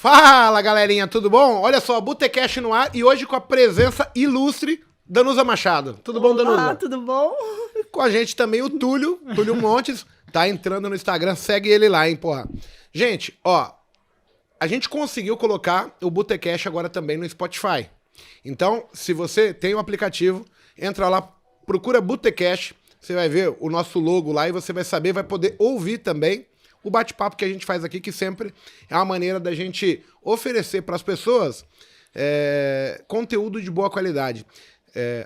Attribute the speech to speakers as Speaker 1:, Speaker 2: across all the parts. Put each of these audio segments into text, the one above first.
Speaker 1: Fala, galerinha, tudo bom? Olha só, Botecast no ar e hoje com a presença ilustre Danusa Machado. Tudo bom, Danusa?
Speaker 2: Olá, tudo bom?
Speaker 1: Com a gente também o Túlio Montes, tá entrando no Instagram, segue ele lá, hein, porra. Gente, ó, a gente conseguiu colocar o Botecast agora também no Spotify. Então, se você tem o aplicativo, entra lá, procura Botecast, você vai ver o nosso logo lá e você vai saber, vai poder ouvir também o bate-papo que a gente faz aqui, que sempre é uma maneira da gente oferecer para as pessoas conteúdo de boa qualidade.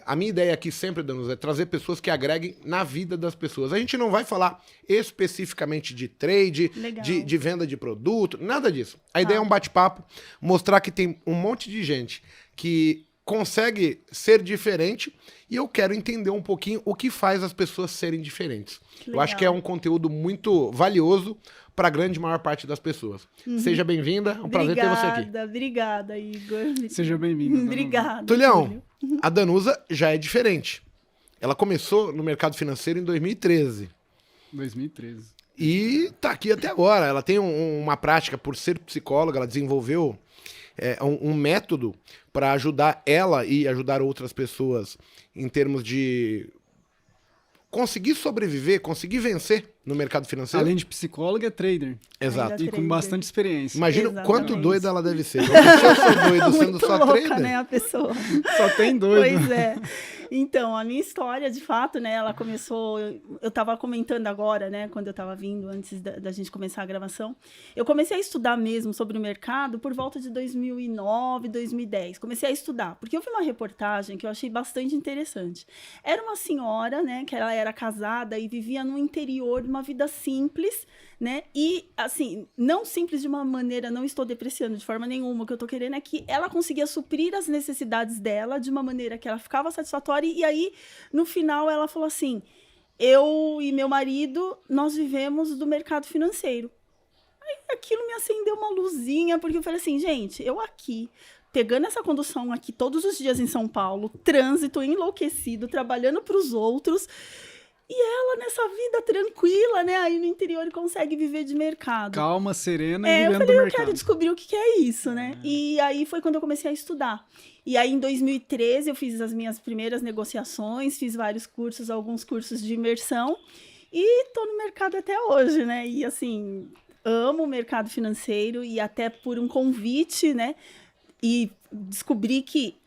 Speaker 1: A minha ideia aqui sempre, Danusa, é trazer pessoas que agreguem na vida das pessoas. A gente não vai falar especificamente de trade, de venda de produto, nada disso. A ideia é um bate-papo, mostrar que tem um monte de gente que consegue ser diferente e eu quero entender um pouquinho o que faz as pessoas serem diferentes. Eu acho que é um conteúdo muito valioso para a grande maior parte das pessoas. Seja bem-vinda, é um prazer ter você aqui.
Speaker 2: Obrigada, Igor.
Speaker 3: Seja bem-vindo.
Speaker 2: Obrigada.
Speaker 1: Tulhão, a Danusa já é diferente. Ela começou no mercado financeiro em 2013.
Speaker 3: 2013.
Speaker 1: E tá aqui até agora. Ela tem uma prática, por ser psicóloga, ela desenvolveu um método para ajudar ela e ajudar outras pessoas em termos de conseguir sobreviver, conseguir vencer no mercado financeiro.
Speaker 3: Além de psicóloga, é trader.
Speaker 1: Exato.
Speaker 3: E com bastante experiência.
Speaker 1: Imagina quanto doida ela deve ser. Porque se eu sou doido sendo
Speaker 2: Muito
Speaker 1: só
Speaker 2: louca,
Speaker 1: trader...
Speaker 2: né, a pessoa.
Speaker 3: Só tem doido.
Speaker 2: Pois é. Então, a minha história, de fato, né, ela começou... Eu estava comentando agora, né, quando eu estava vindo, antes da gente começar a gravação, eu comecei a estudar mesmo sobre o mercado por volta de 2009, 2010. Comecei a estudar, porque eu vi uma reportagem que eu achei bastante interessante. Era uma senhora, né, que ela era casada e vivia no interior de uma vida simples, né, e, assim, não simples de uma maneira, não estou depreciando de forma nenhuma, o que eu estou querendo é que ela conseguia suprir as necessidades dela de uma maneira que ela ficava satisfatória, e aí, no final, ela falou assim, eu e meu marido, nós vivemos do mercado financeiro. Aí aquilo me acendeu uma luzinha, porque eu falei assim, gente, eu aqui, pegando essa condução aqui todos os dias em São Paulo, trânsito enlouquecido, trabalhando para os outros... E ela, nessa vida tranquila, né? Aí no interior consegue viver de mercado.
Speaker 3: Calma, serena e vivendo
Speaker 2: eu falei,
Speaker 3: do
Speaker 2: eu
Speaker 3: mercado.
Speaker 2: quero descobrir o que é isso, né? E aí foi quando eu comecei a estudar. E aí em 2013 eu fiz as minhas primeiras negociações, fiz vários cursos, alguns cursos de imersão. E tô no mercado até hoje, né? E assim, amo o mercado financeiro e até por um convite, né? E descobri que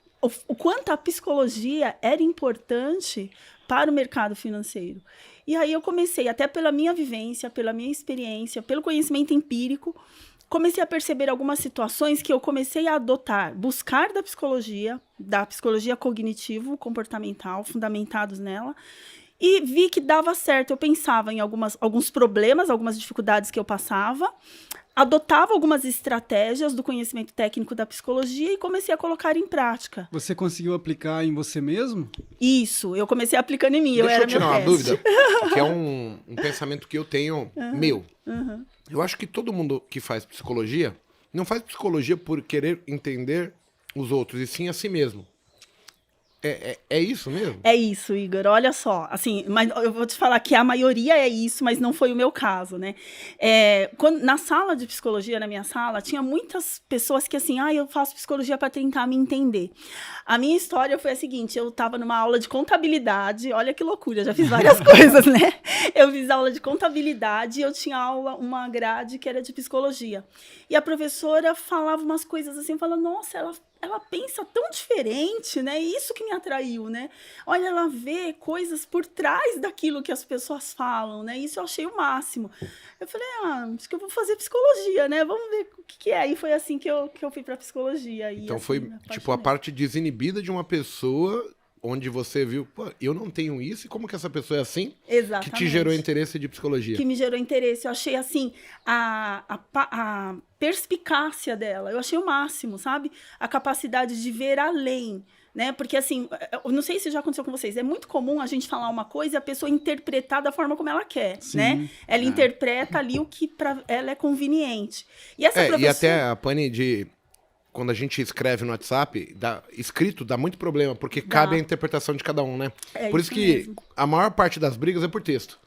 Speaker 2: o quanto a psicologia era importante para o mercado financeiro. E aí eu comecei, até pela minha vivência, pela minha experiência, pelo conhecimento empírico, comecei a perceber algumas situações que eu comecei a adotar, buscar da psicologia cognitivo, comportamental, fundamentados nela, e vi que dava certo. Eu pensava em alguns problemas, algumas dificuldades que eu passava, adotava algumas estratégias do conhecimento técnico da psicologia e comecei a colocar em prática.
Speaker 3: Você conseguiu aplicar em você mesmo?
Speaker 2: Isso, eu comecei aplicando em mim.
Speaker 1: Deixa eu tirar uma dúvida, que é um pensamento que eu tenho meu. Eu acho que todo mundo que faz psicologia, não faz psicologia por querer entender os outros, e sim a si mesmo. É isso mesmo?
Speaker 2: É isso, Igor. Olha só, assim, mas eu vou te falar que a maioria é isso, mas não foi o meu caso, né? Na sala de psicologia, na minha sala, tinha muitas pessoas que assim, eu faço psicologia para tentar me entender. A minha história foi a seguinte, eu estava numa aula de contabilidade, olha que loucura, já fiz várias coisas, né? Eu fiz aula de contabilidade e eu tinha uma grade que era de psicologia. E a professora falava umas coisas assim, falando, nossa, ela pensa tão diferente, né? Isso que me atraiu, né? Olha, ela vê coisas por trás daquilo que as pessoas falam, né? Isso eu achei o máximo. Eu falei, acho que eu vou fazer psicologia, né? Vamos ver o que é. E foi assim que eu fui para psicologia. E,
Speaker 1: então
Speaker 2: assim,
Speaker 1: foi, tipo, a parte desinibida de uma pessoa... onde você viu, pô, eu não tenho isso, e como que essa pessoa é assim?
Speaker 2: Exatamente.
Speaker 1: Que te gerou interesse de psicologia?
Speaker 2: Que me gerou interesse. Eu achei, assim, a perspicácia dela. Eu achei o máximo, sabe? A capacidade de ver além, né? Porque, assim, eu não sei se já aconteceu com vocês, é muito comum a gente falar uma coisa e a pessoa interpretar da forma como ela quer,
Speaker 3: Sim,
Speaker 2: né? Ela interpreta ali o que para ela é conveniente. E essa professora...
Speaker 1: E até a pane de... Quando a gente escreve no WhatsApp, escrito dá muito problema, porque cabe a interpretação de cada um, né? Por isso que mesmo. A maior parte das brigas é por texto.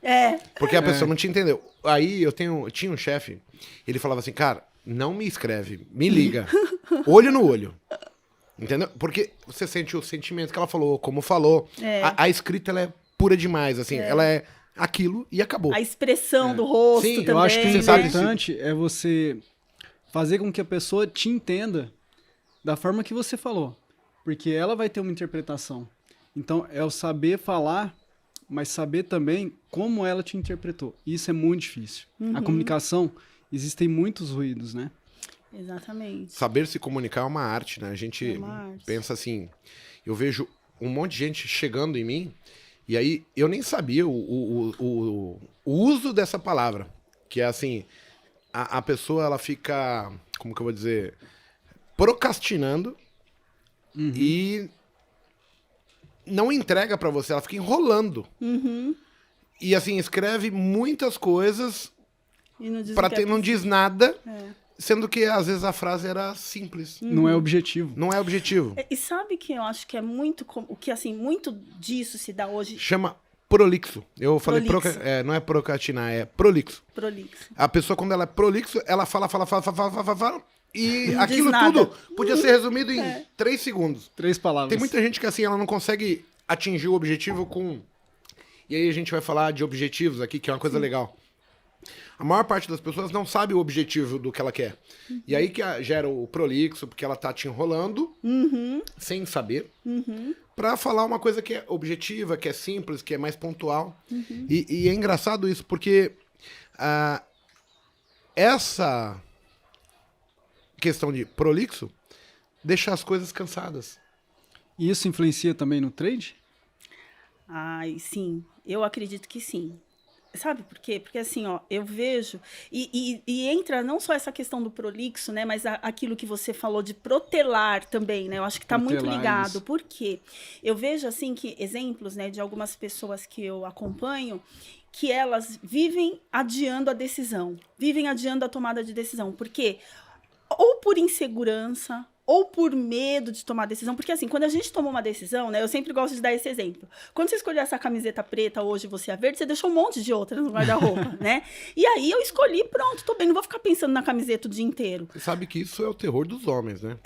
Speaker 1: Porque a pessoa não te entendeu. Aí eu tinha um chefe, ele falava assim, cara, não me escreve, me liga. Olho no olho. Entendeu? Porque você sente o sentimento que ela falou, como falou. A escrita, ela é pura demais, assim. Ela é aquilo e acabou.
Speaker 2: A expressão do rosto
Speaker 1: Sim,
Speaker 2: também.
Speaker 3: Eu acho que o
Speaker 1: Você sabe
Speaker 3: importante é você fazer com que a pessoa te entenda da forma que você falou. Porque ela vai ter uma interpretação. Então, é o saber falar, mas saber também como ela te interpretou. Isso é muito difícil. A comunicação, existem muitos ruídos, né?
Speaker 2: Exatamente.
Speaker 1: Saber se comunicar é uma arte, né? A gente pensa assim, eu vejo um monte de gente chegando em mim, e aí eu nem sabia o uso dessa palavra, que é assim, a pessoa, ela fica, como que eu vou dizer, procrastinando e não entrega pra você, ela fica enrolando. E assim, escreve muitas coisas
Speaker 2: E não diz
Speaker 1: pra
Speaker 2: o que
Speaker 1: ter, não diz nada,
Speaker 2: É.
Speaker 1: sendo que às vezes a frase era simples.
Speaker 3: Não é objetivo.
Speaker 1: Não é objetivo.
Speaker 2: E sabe que eu acho que é muito... O que, assim, muito disso se dá hoje...
Speaker 1: Chama prolixo. Eu falei,
Speaker 2: Prolixo.
Speaker 1: não é procrastinar, é prolixo.
Speaker 2: Prolixo.
Speaker 1: A pessoa, quando ela é prolixo, ela fala, e
Speaker 2: Não
Speaker 1: aquilo
Speaker 2: diz nada.
Speaker 1: tudo podia ser resumido em 3 segundos.
Speaker 3: 3 palavras.
Speaker 1: Tem muita gente que, assim, ela não consegue atingir o objetivo com... E aí a gente vai falar de objetivos aqui, que é uma coisa legal. A maior parte das pessoas não sabe o objetivo do que ela quer. E aí que gera o prolixo, porque ela tá te enrolando, sem saber, pra falar uma coisa que é objetiva, que é simples, que é mais pontual. E é engraçado isso, porque essa questão de prolixo deixa as coisas cansadas.
Speaker 3: E isso influencia também no trade?
Speaker 2: Ai, sim. Eu acredito que sim. Sabe por quê? Porque assim, ó, eu vejo... E entra não só essa questão do prolixo, né? Mas aquilo que você falou de protelar também, né? Eu acho que tá muito
Speaker 3: Protelar,
Speaker 2: ligado.
Speaker 3: isso.
Speaker 2: Por quê? Eu vejo, assim, que exemplos, né? De algumas pessoas que eu acompanho, que elas vivem adiando a decisão. Vivem adiando a tomada de decisão. Por quê? Ou por insegurança... ou por medo de tomar decisão, porque assim, quando a gente toma uma decisão, né, eu sempre gosto de dar esse exemplo. Quando você escolheu essa camiseta preta, hoje você é verde, você deixou um monte de outras no guarda-roupa, né? E aí eu escolhi, pronto, tô bem, não vou ficar pensando na camiseta o dia inteiro.
Speaker 1: Você sabe que isso é o terror dos homens, né?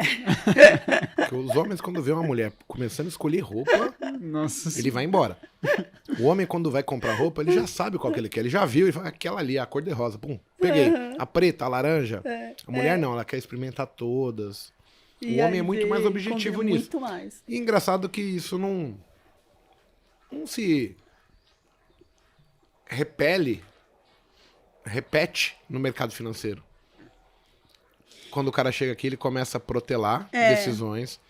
Speaker 1: Porque os homens, quando vê uma mulher começando a escolher roupa,
Speaker 3: Nossa
Speaker 1: ele vai embora. O homem, quando vai comprar roupa, ele já sabe qual que ele quer. Ele já viu, ele fala, aquela ali, a cor de rosa. Pum, peguei. A preta, a laranja. A mulher não, ela quer experimentar todas. O homem é muito mais objetivo nisso.
Speaker 2: Muito mais.
Speaker 1: E engraçado que isso não se repete no mercado financeiro. Quando o cara chega aqui, ele começa a protelar decisões.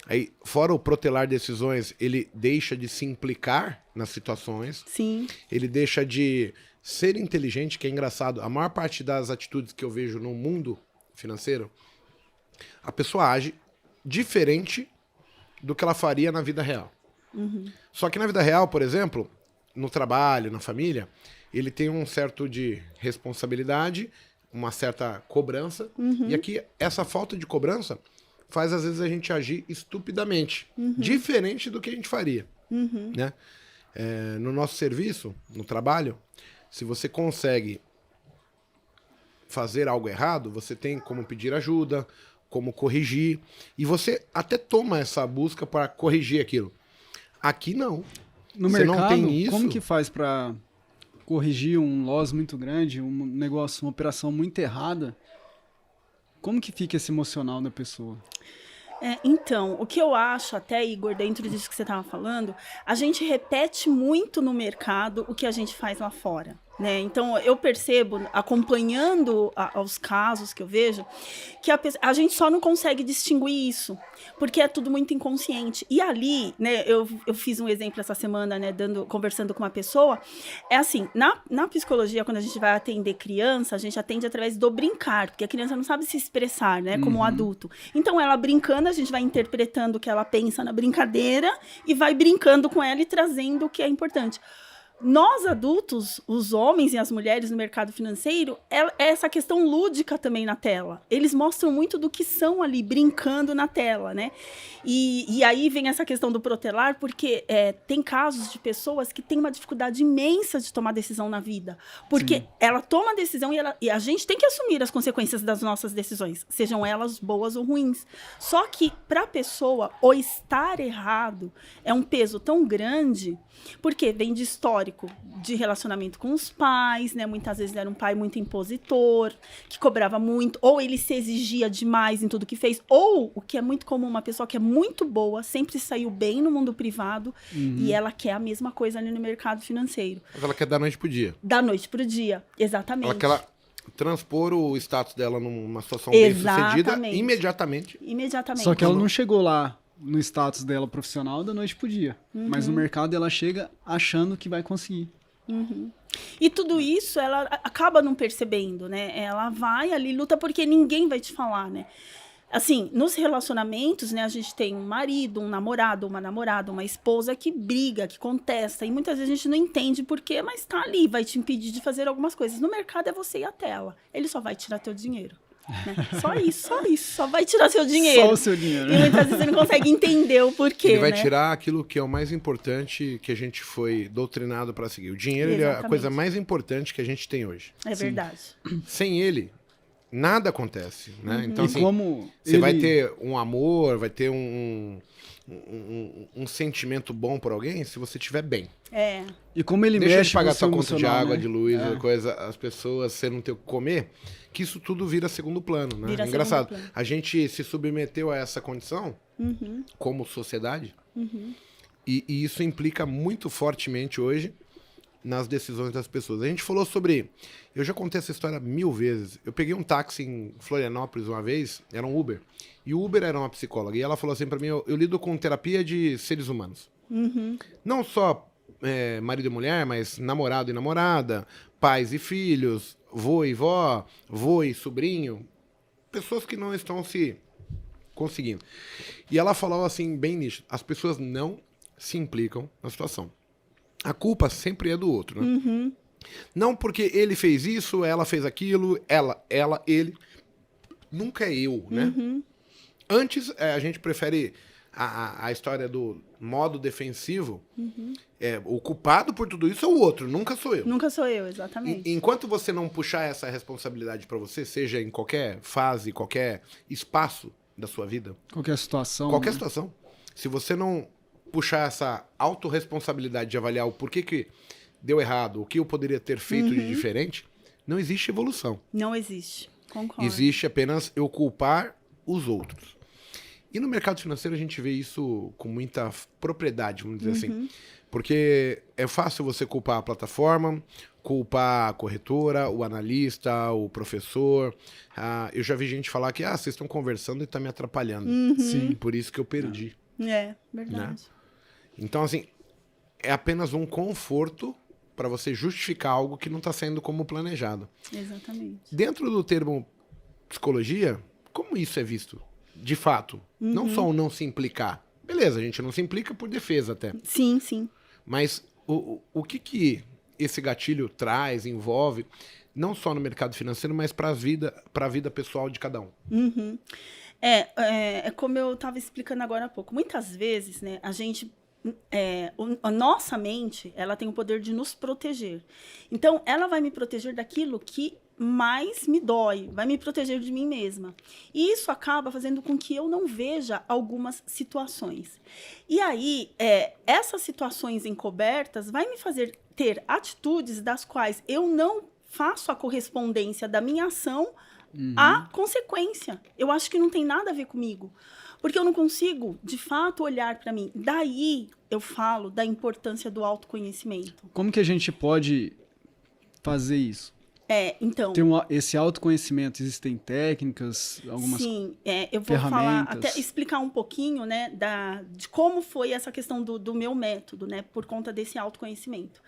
Speaker 1: Aí, fora o protelar decisões, ele deixa de se implicar nas situações.
Speaker 2: Sim.
Speaker 1: Ele deixa de ser inteligente, que é engraçado. A maior parte das atitudes que eu vejo no mundo financeiro, a pessoa age diferente do que ela faria na vida real. Só que na vida real, por exemplo, no trabalho, na família, ele tem um certo de responsabilidade, uma certa cobrança. E aqui, essa falta de cobrança faz, às vezes, a gente agir estupidamente. Diferente do que a gente faria. Né? No nosso serviço, no trabalho, se você consegue fazer algo errado, você tem como pedir ajuda, como corrigir, e você até toma essa busca para corrigir aquilo. Aqui não.
Speaker 3: No
Speaker 1: Você
Speaker 3: mercado,
Speaker 1: não tem isso.
Speaker 3: como que faz para corrigir um loss muito grande, um negócio, uma operação muito errada? Como que fica esse emocional da pessoa?
Speaker 2: Então, o que eu acho até, Igor, dentro disso que você estava falando, a gente repete muito no mercado o que a gente faz lá fora. Né? Então, eu percebo, acompanhando os casos que eu vejo, que a gente só não consegue distinguir isso, porque é tudo muito inconsciente. E ali, né, eu fiz um exemplo essa semana, né, conversando com uma pessoa, é assim, na psicologia, quando a gente vai atender criança, a gente atende através do brincar, porque a criança não sabe se expressar, né, como um adulto. Então, ela brincando, a gente vai interpretando o que ela pensa na brincadeira e vai brincando com ela e trazendo o que é importante. Nós adultos, os homens e as mulheres no mercado financeiro, é essa questão lúdica também na tela. Eles mostram muito do que são ali, brincando na tela, né? E aí vem essa questão do protelar, porque tem casos de pessoas que têm uma dificuldade imensa de tomar decisão na vida. Porque ela toma a decisão e a gente tem que assumir as consequências das nossas decisões, sejam elas boas ou ruins. Só que para a pessoa, o estar errado é um peso tão grande, porque vem de histórico de relacionamento com os pais, né? Muitas vezes era um pai muito impositor, que cobrava muito, ou ele se exigia demais em tudo que fez, ou, o que é muito comum, uma pessoa que é muito boa, sempre saiu bem no mundo privado, e ela quer a mesma coisa ali no mercado financeiro.
Speaker 1: Mas ela quer da noite pro dia.
Speaker 2: Da noite pro dia, exatamente.
Speaker 1: Ela quer transpor o status dela numa situação bem-sucedida imediatamente.
Speaker 2: Imediatamente.
Speaker 3: Só que ela não chegou lá no status dela profissional da noite pro dia. Mas no mercado ela chega achando que vai conseguir.
Speaker 2: E tudo isso ela acaba não percebendo, né? Ela vai ali, luta, porque ninguém vai te falar, né? Assim, nos relacionamentos, né, a gente tem um marido, um namorado, uma namorada, uma esposa que briga, que contesta, e muitas vezes a gente não entende por quê, mas tá ali, vai te impedir de fazer algumas coisas. No mercado é você e a tela. Ele só vai tirar teu dinheiro. Né? Só isso, só vai tirar seu dinheiro.
Speaker 3: Só o seu dinheiro.
Speaker 2: E muitas vezes você não consegue entender o porquê.
Speaker 1: Ele vai
Speaker 2: né?
Speaker 1: tirar aquilo que é o mais importante que a gente foi doutrinado para seguir. O dinheiro ele é a coisa mais importante que a gente tem hoje.
Speaker 2: É verdade.
Speaker 1: Sem ele, nada acontece, né? Então,
Speaker 3: E
Speaker 1: assim,
Speaker 3: como
Speaker 1: você vai ter um amor, vai ter um sentimento bom por alguém se você estiver bem.
Speaker 3: E como ele
Speaker 1: Deixa
Speaker 3: mexe
Speaker 1: de pagar
Speaker 3: com o
Speaker 1: sua
Speaker 3: seu
Speaker 1: conta de
Speaker 3: emocional,
Speaker 1: água,
Speaker 3: né?
Speaker 1: de luz, coisa, as pessoas, você não ter o que comer, que isso tudo vira segundo plano, né?
Speaker 2: Vira
Speaker 1: Engraçado.
Speaker 2: segundo plano.
Speaker 1: A gente se submeteu a essa condição como sociedade e isso implica muito fortemente hoje nas decisões das pessoas. A gente falou sobre... Eu já contei essa história 1000 vezes. Eu peguei um táxi em Florianópolis uma vez, era um Uber, e o Uber era uma psicóloga, e ela falou assim pra mim, eu lido com terapia de seres humanos. Não só marido e mulher, mas namorado e namorada, pais e filhos, vô e vó, vô e sobrinho, pessoas que não estão se conseguindo. E ela falou assim, bem nisso, as pessoas não se implicam na situação. A culpa sempre é do outro, né? Não porque ele fez isso, ela fez aquilo, ele. Nunca é eu, né? Antes, a gente prefere a história do modo defensivo. O culpado por tudo isso é o outro, nunca sou eu.
Speaker 2: Nunca sou eu, exatamente.
Speaker 1: Enquanto você não puxar essa responsabilidade pra você, seja em qualquer fase, qualquer espaço da sua vida,
Speaker 3: Qualquer situação.
Speaker 1: qualquer
Speaker 3: né?
Speaker 1: situação, se você não puxar essa autorresponsabilidade de avaliar o porquê que deu errado, o que eu poderia ter feito de diferente, não existe evolução.
Speaker 2: Não existe. Concordo.
Speaker 1: Existe apenas eu culpar os outros. E no mercado financeiro a gente vê isso com muita propriedade, vamos dizer assim. Porque é fácil você culpar a plataforma, culpar a corretora, o analista, o professor. Eu já vi gente falar que vocês estão conversando e está me atrapalhando.
Speaker 3: Sim.
Speaker 1: Por isso que eu perdi.
Speaker 2: Verdade.
Speaker 1: Então, assim, é apenas um conforto para você justificar algo que não está sendo como planejado.
Speaker 2: Exatamente.
Speaker 1: Dentro do termo psicologia, como isso é visto? De fato. Não só o não se implicar. Beleza, a gente não se implica por defesa até.
Speaker 2: Sim, sim.
Speaker 1: Mas o que esse gatilho traz, envolve, não só no mercado financeiro, mas para a vida pessoal de cada um?
Speaker 2: É como eu estava explicando agora há pouco. Muitas vezes, né, a gente... a nossa mente, ela tem o poder de nos proteger. Então, ela vai me proteger daquilo que mais me dói, vai me proteger de mim mesma. E isso acaba fazendo com que eu não veja algumas situações. E aí, essas situações encobertas vai me fazer ter atitudes das quais eu não faço a correspondência da minha ação à consequência. Eu acho que não tem nada a ver comigo. Porque eu não consigo, de fato, olhar para mim. Daí eu falo da importância do autoconhecimento.
Speaker 3: Como que a gente pode fazer isso?
Speaker 2: Então...
Speaker 3: Ter esse autoconhecimento, existem técnicas, algumas
Speaker 2: Sim, eu vou falar,
Speaker 3: ferramentas?
Speaker 2: até explicar um pouquinho, né, de como foi essa questão do meu método, né, por conta desse autoconhecimento.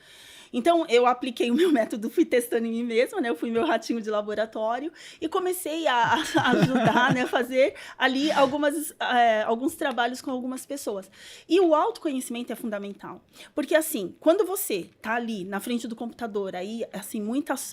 Speaker 2: Então, eu apliquei o meu método, fui testando em mim mesma, né? Eu fui meu ratinho de laboratório e comecei a ajudar, né? A fazer ali alguns trabalhos com algumas pessoas. E o autoconhecimento é fundamental. Porque, assim, quando você tá ali na frente do computador, aí, assim,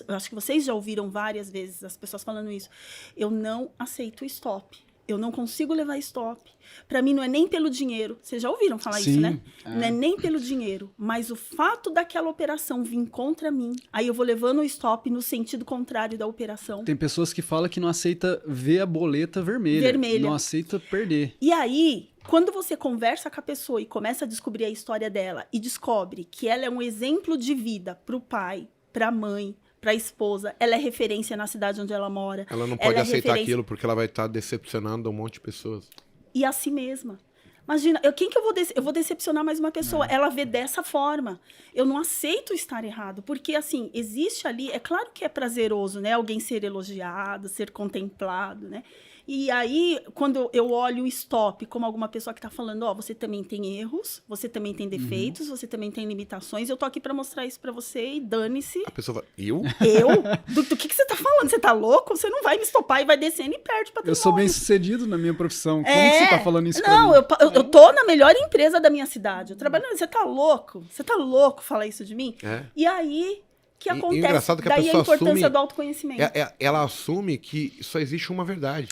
Speaker 2: eu acho que vocês já ouviram várias vezes as pessoas falando isso. Eu não aceito o stop. Eu não consigo levar stop. Para mim, não é nem pelo dinheiro. Vocês já ouviram falar isso, né? Não é nem pelo dinheiro. Mas o fato daquela operação vir contra mim, aí eu vou levando o stop no sentido contrário da operação.
Speaker 3: Tem pessoas que falam que não aceita ver a boleta vermelha. Não aceita perder.
Speaker 2: E aí, quando você conversa com a pessoa e começa a descobrir a história dela e descobre que ela é um exemplo de vida para o pai, para a mãe, para a esposa, ela é referência na cidade onde ela mora.
Speaker 1: Ela não pode aceitar aquilo porque ela vai estar decepcionando um monte de pessoas.
Speaker 2: E a si mesma. Imagina, eu vou decepcionar mais uma pessoa. Ela vê dessa forma. Eu não aceito estar errado. Porque, assim, existe ali... É claro que é prazeroso, né? Alguém ser elogiado, ser contemplado, né? E aí, quando eu olho o stop como alguma pessoa que está falando, ó, você também tem erros, você também tem defeitos, você também tem limitações, eu tô aqui para mostrar isso para você e dane-se.
Speaker 1: A pessoa fala, eu?
Speaker 2: Eu? Do que você tá falando? Você tá louco? Você não vai me estopar e vai descendo e perde patrimônio.
Speaker 3: Eu sou bem sucedido na minha profissão. Como que você tá falando isso pra mim?
Speaker 2: Não, eu tô na melhor empresa da minha cidade. Eu trabalho... Você tá louco? Você tá louco falar isso de mim? E aí... que acontece,
Speaker 1: engraçado que a
Speaker 2: daí
Speaker 1: pessoa
Speaker 2: a importância
Speaker 1: assume,
Speaker 2: do autoconhecimento.
Speaker 1: Ela assume que só existe uma verdade.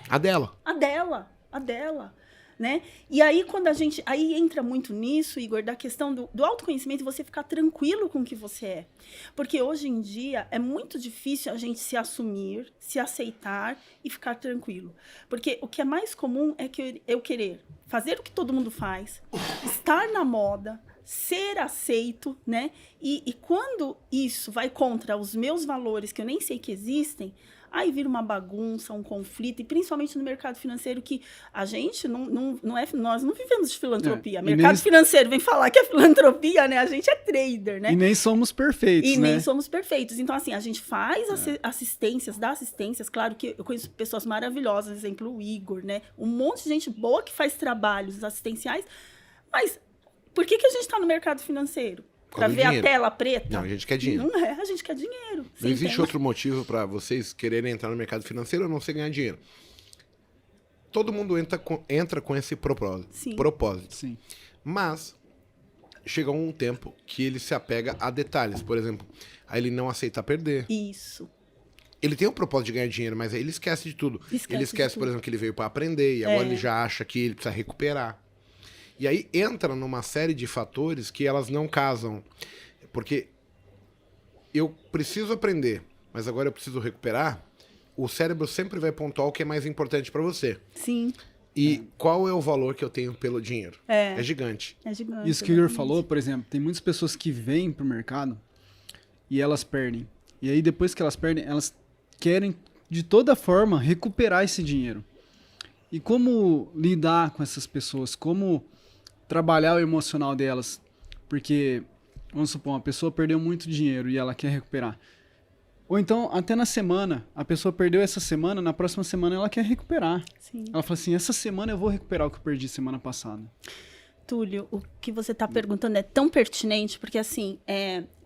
Speaker 1: A dela.
Speaker 2: A dela, né? E aí, quando a gente... Aí entra muito nisso, Igor, da questão do autoconhecimento, você ficar tranquilo com o que você é. Porque hoje em dia é muito difícil a gente se assumir, se aceitar e ficar tranquilo. Porque o que é mais comum é que eu querer fazer o que todo mundo faz, estar na moda, ser aceito, né? E quando isso vai contra os meus valores, que eu nem sei que existem, aí vira uma bagunça, um conflito, e principalmente no mercado financeiro, que a gente nós não vivemos de filantropia. Mercado financeiro vem falar que é filantropia, né? A gente é trader, né?
Speaker 3: E nem somos perfeitos,
Speaker 2: né?
Speaker 3: Nem
Speaker 2: somos perfeitos. Então, assim, a gente faz dá assistências, claro que eu conheço pessoas maravilhosas, exemplo, o Igor, né? Um monte de gente boa que faz trabalhos assistenciais, mas por que a gente está no mercado financeiro? Para ver a tela preta?
Speaker 1: Não, a gente quer dinheiro.
Speaker 2: Não é, a gente quer dinheiro.
Speaker 1: Não existe outro motivo para vocês quererem entrar no mercado financeiro a não ser ganhar dinheiro. Todo mundo entra com esse propósito.
Speaker 3: Sim.
Speaker 1: Mas chega um tempo que ele se apega a detalhes. Por exemplo, aí ele não aceita perder.
Speaker 2: Isso.
Speaker 1: Ele tem o propósito de ganhar dinheiro, mas aí ele esquece de tudo. Ele esquece, por exemplo, que ele veio para aprender e agora ele já acha que ele precisa recuperar. E aí entra numa série de fatores que elas não casam. Porque eu preciso aprender, mas agora eu preciso recuperar. O cérebro sempre vai pontuar o que é mais importante para você.
Speaker 2: Sim.
Speaker 1: E qual é o valor que eu tenho pelo dinheiro? É gigante.
Speaker 2: É gigante.
Speaker 3: Isso que o Igor falou, por exemplo, tem muitas pessoas que vêm pro mercado e elas perdem. E aí depois que elas perdem, elas querem de toda forma recuperar esse dinheiro. E como lidar com essas pessoas? Como trabalhar o emocional delas? Porque, vamos supor, uma pessoa perdeu muito dinheiro e ela quer recuperar. Ou então, até na semana, a pessoa perdeu essa semana, na próxima semana ela quer recuperar.
Speaker 2: Sim.
Speaker 3: Ela fala assim, essa semana eu vou recuperar o que eu perdi semana passada.
Speaker 2: Túlio, o que você está perguntando é tão pertinente, porque assim,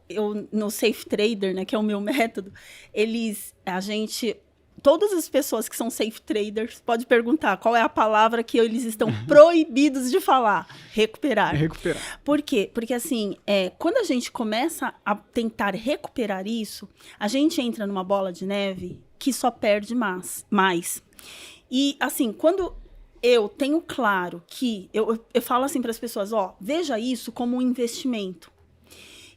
Speaker 2: eu no Safe Trader, né, que é o meu método, todas as pessoas que são safe traders, pode perguntar qual é a palavra que eles estão proibidos de falar. Recuperar.
Speaker 3: Recuperar.
Speaker 2: Por quê? Porque, assim, quando a gente começa a tentar recuperar isso, a gente entra numa bola de neve que só perde mais. E, assim, quando eu tenho claro que... Eu falo assim para as pessoas, veja isso como um investimento.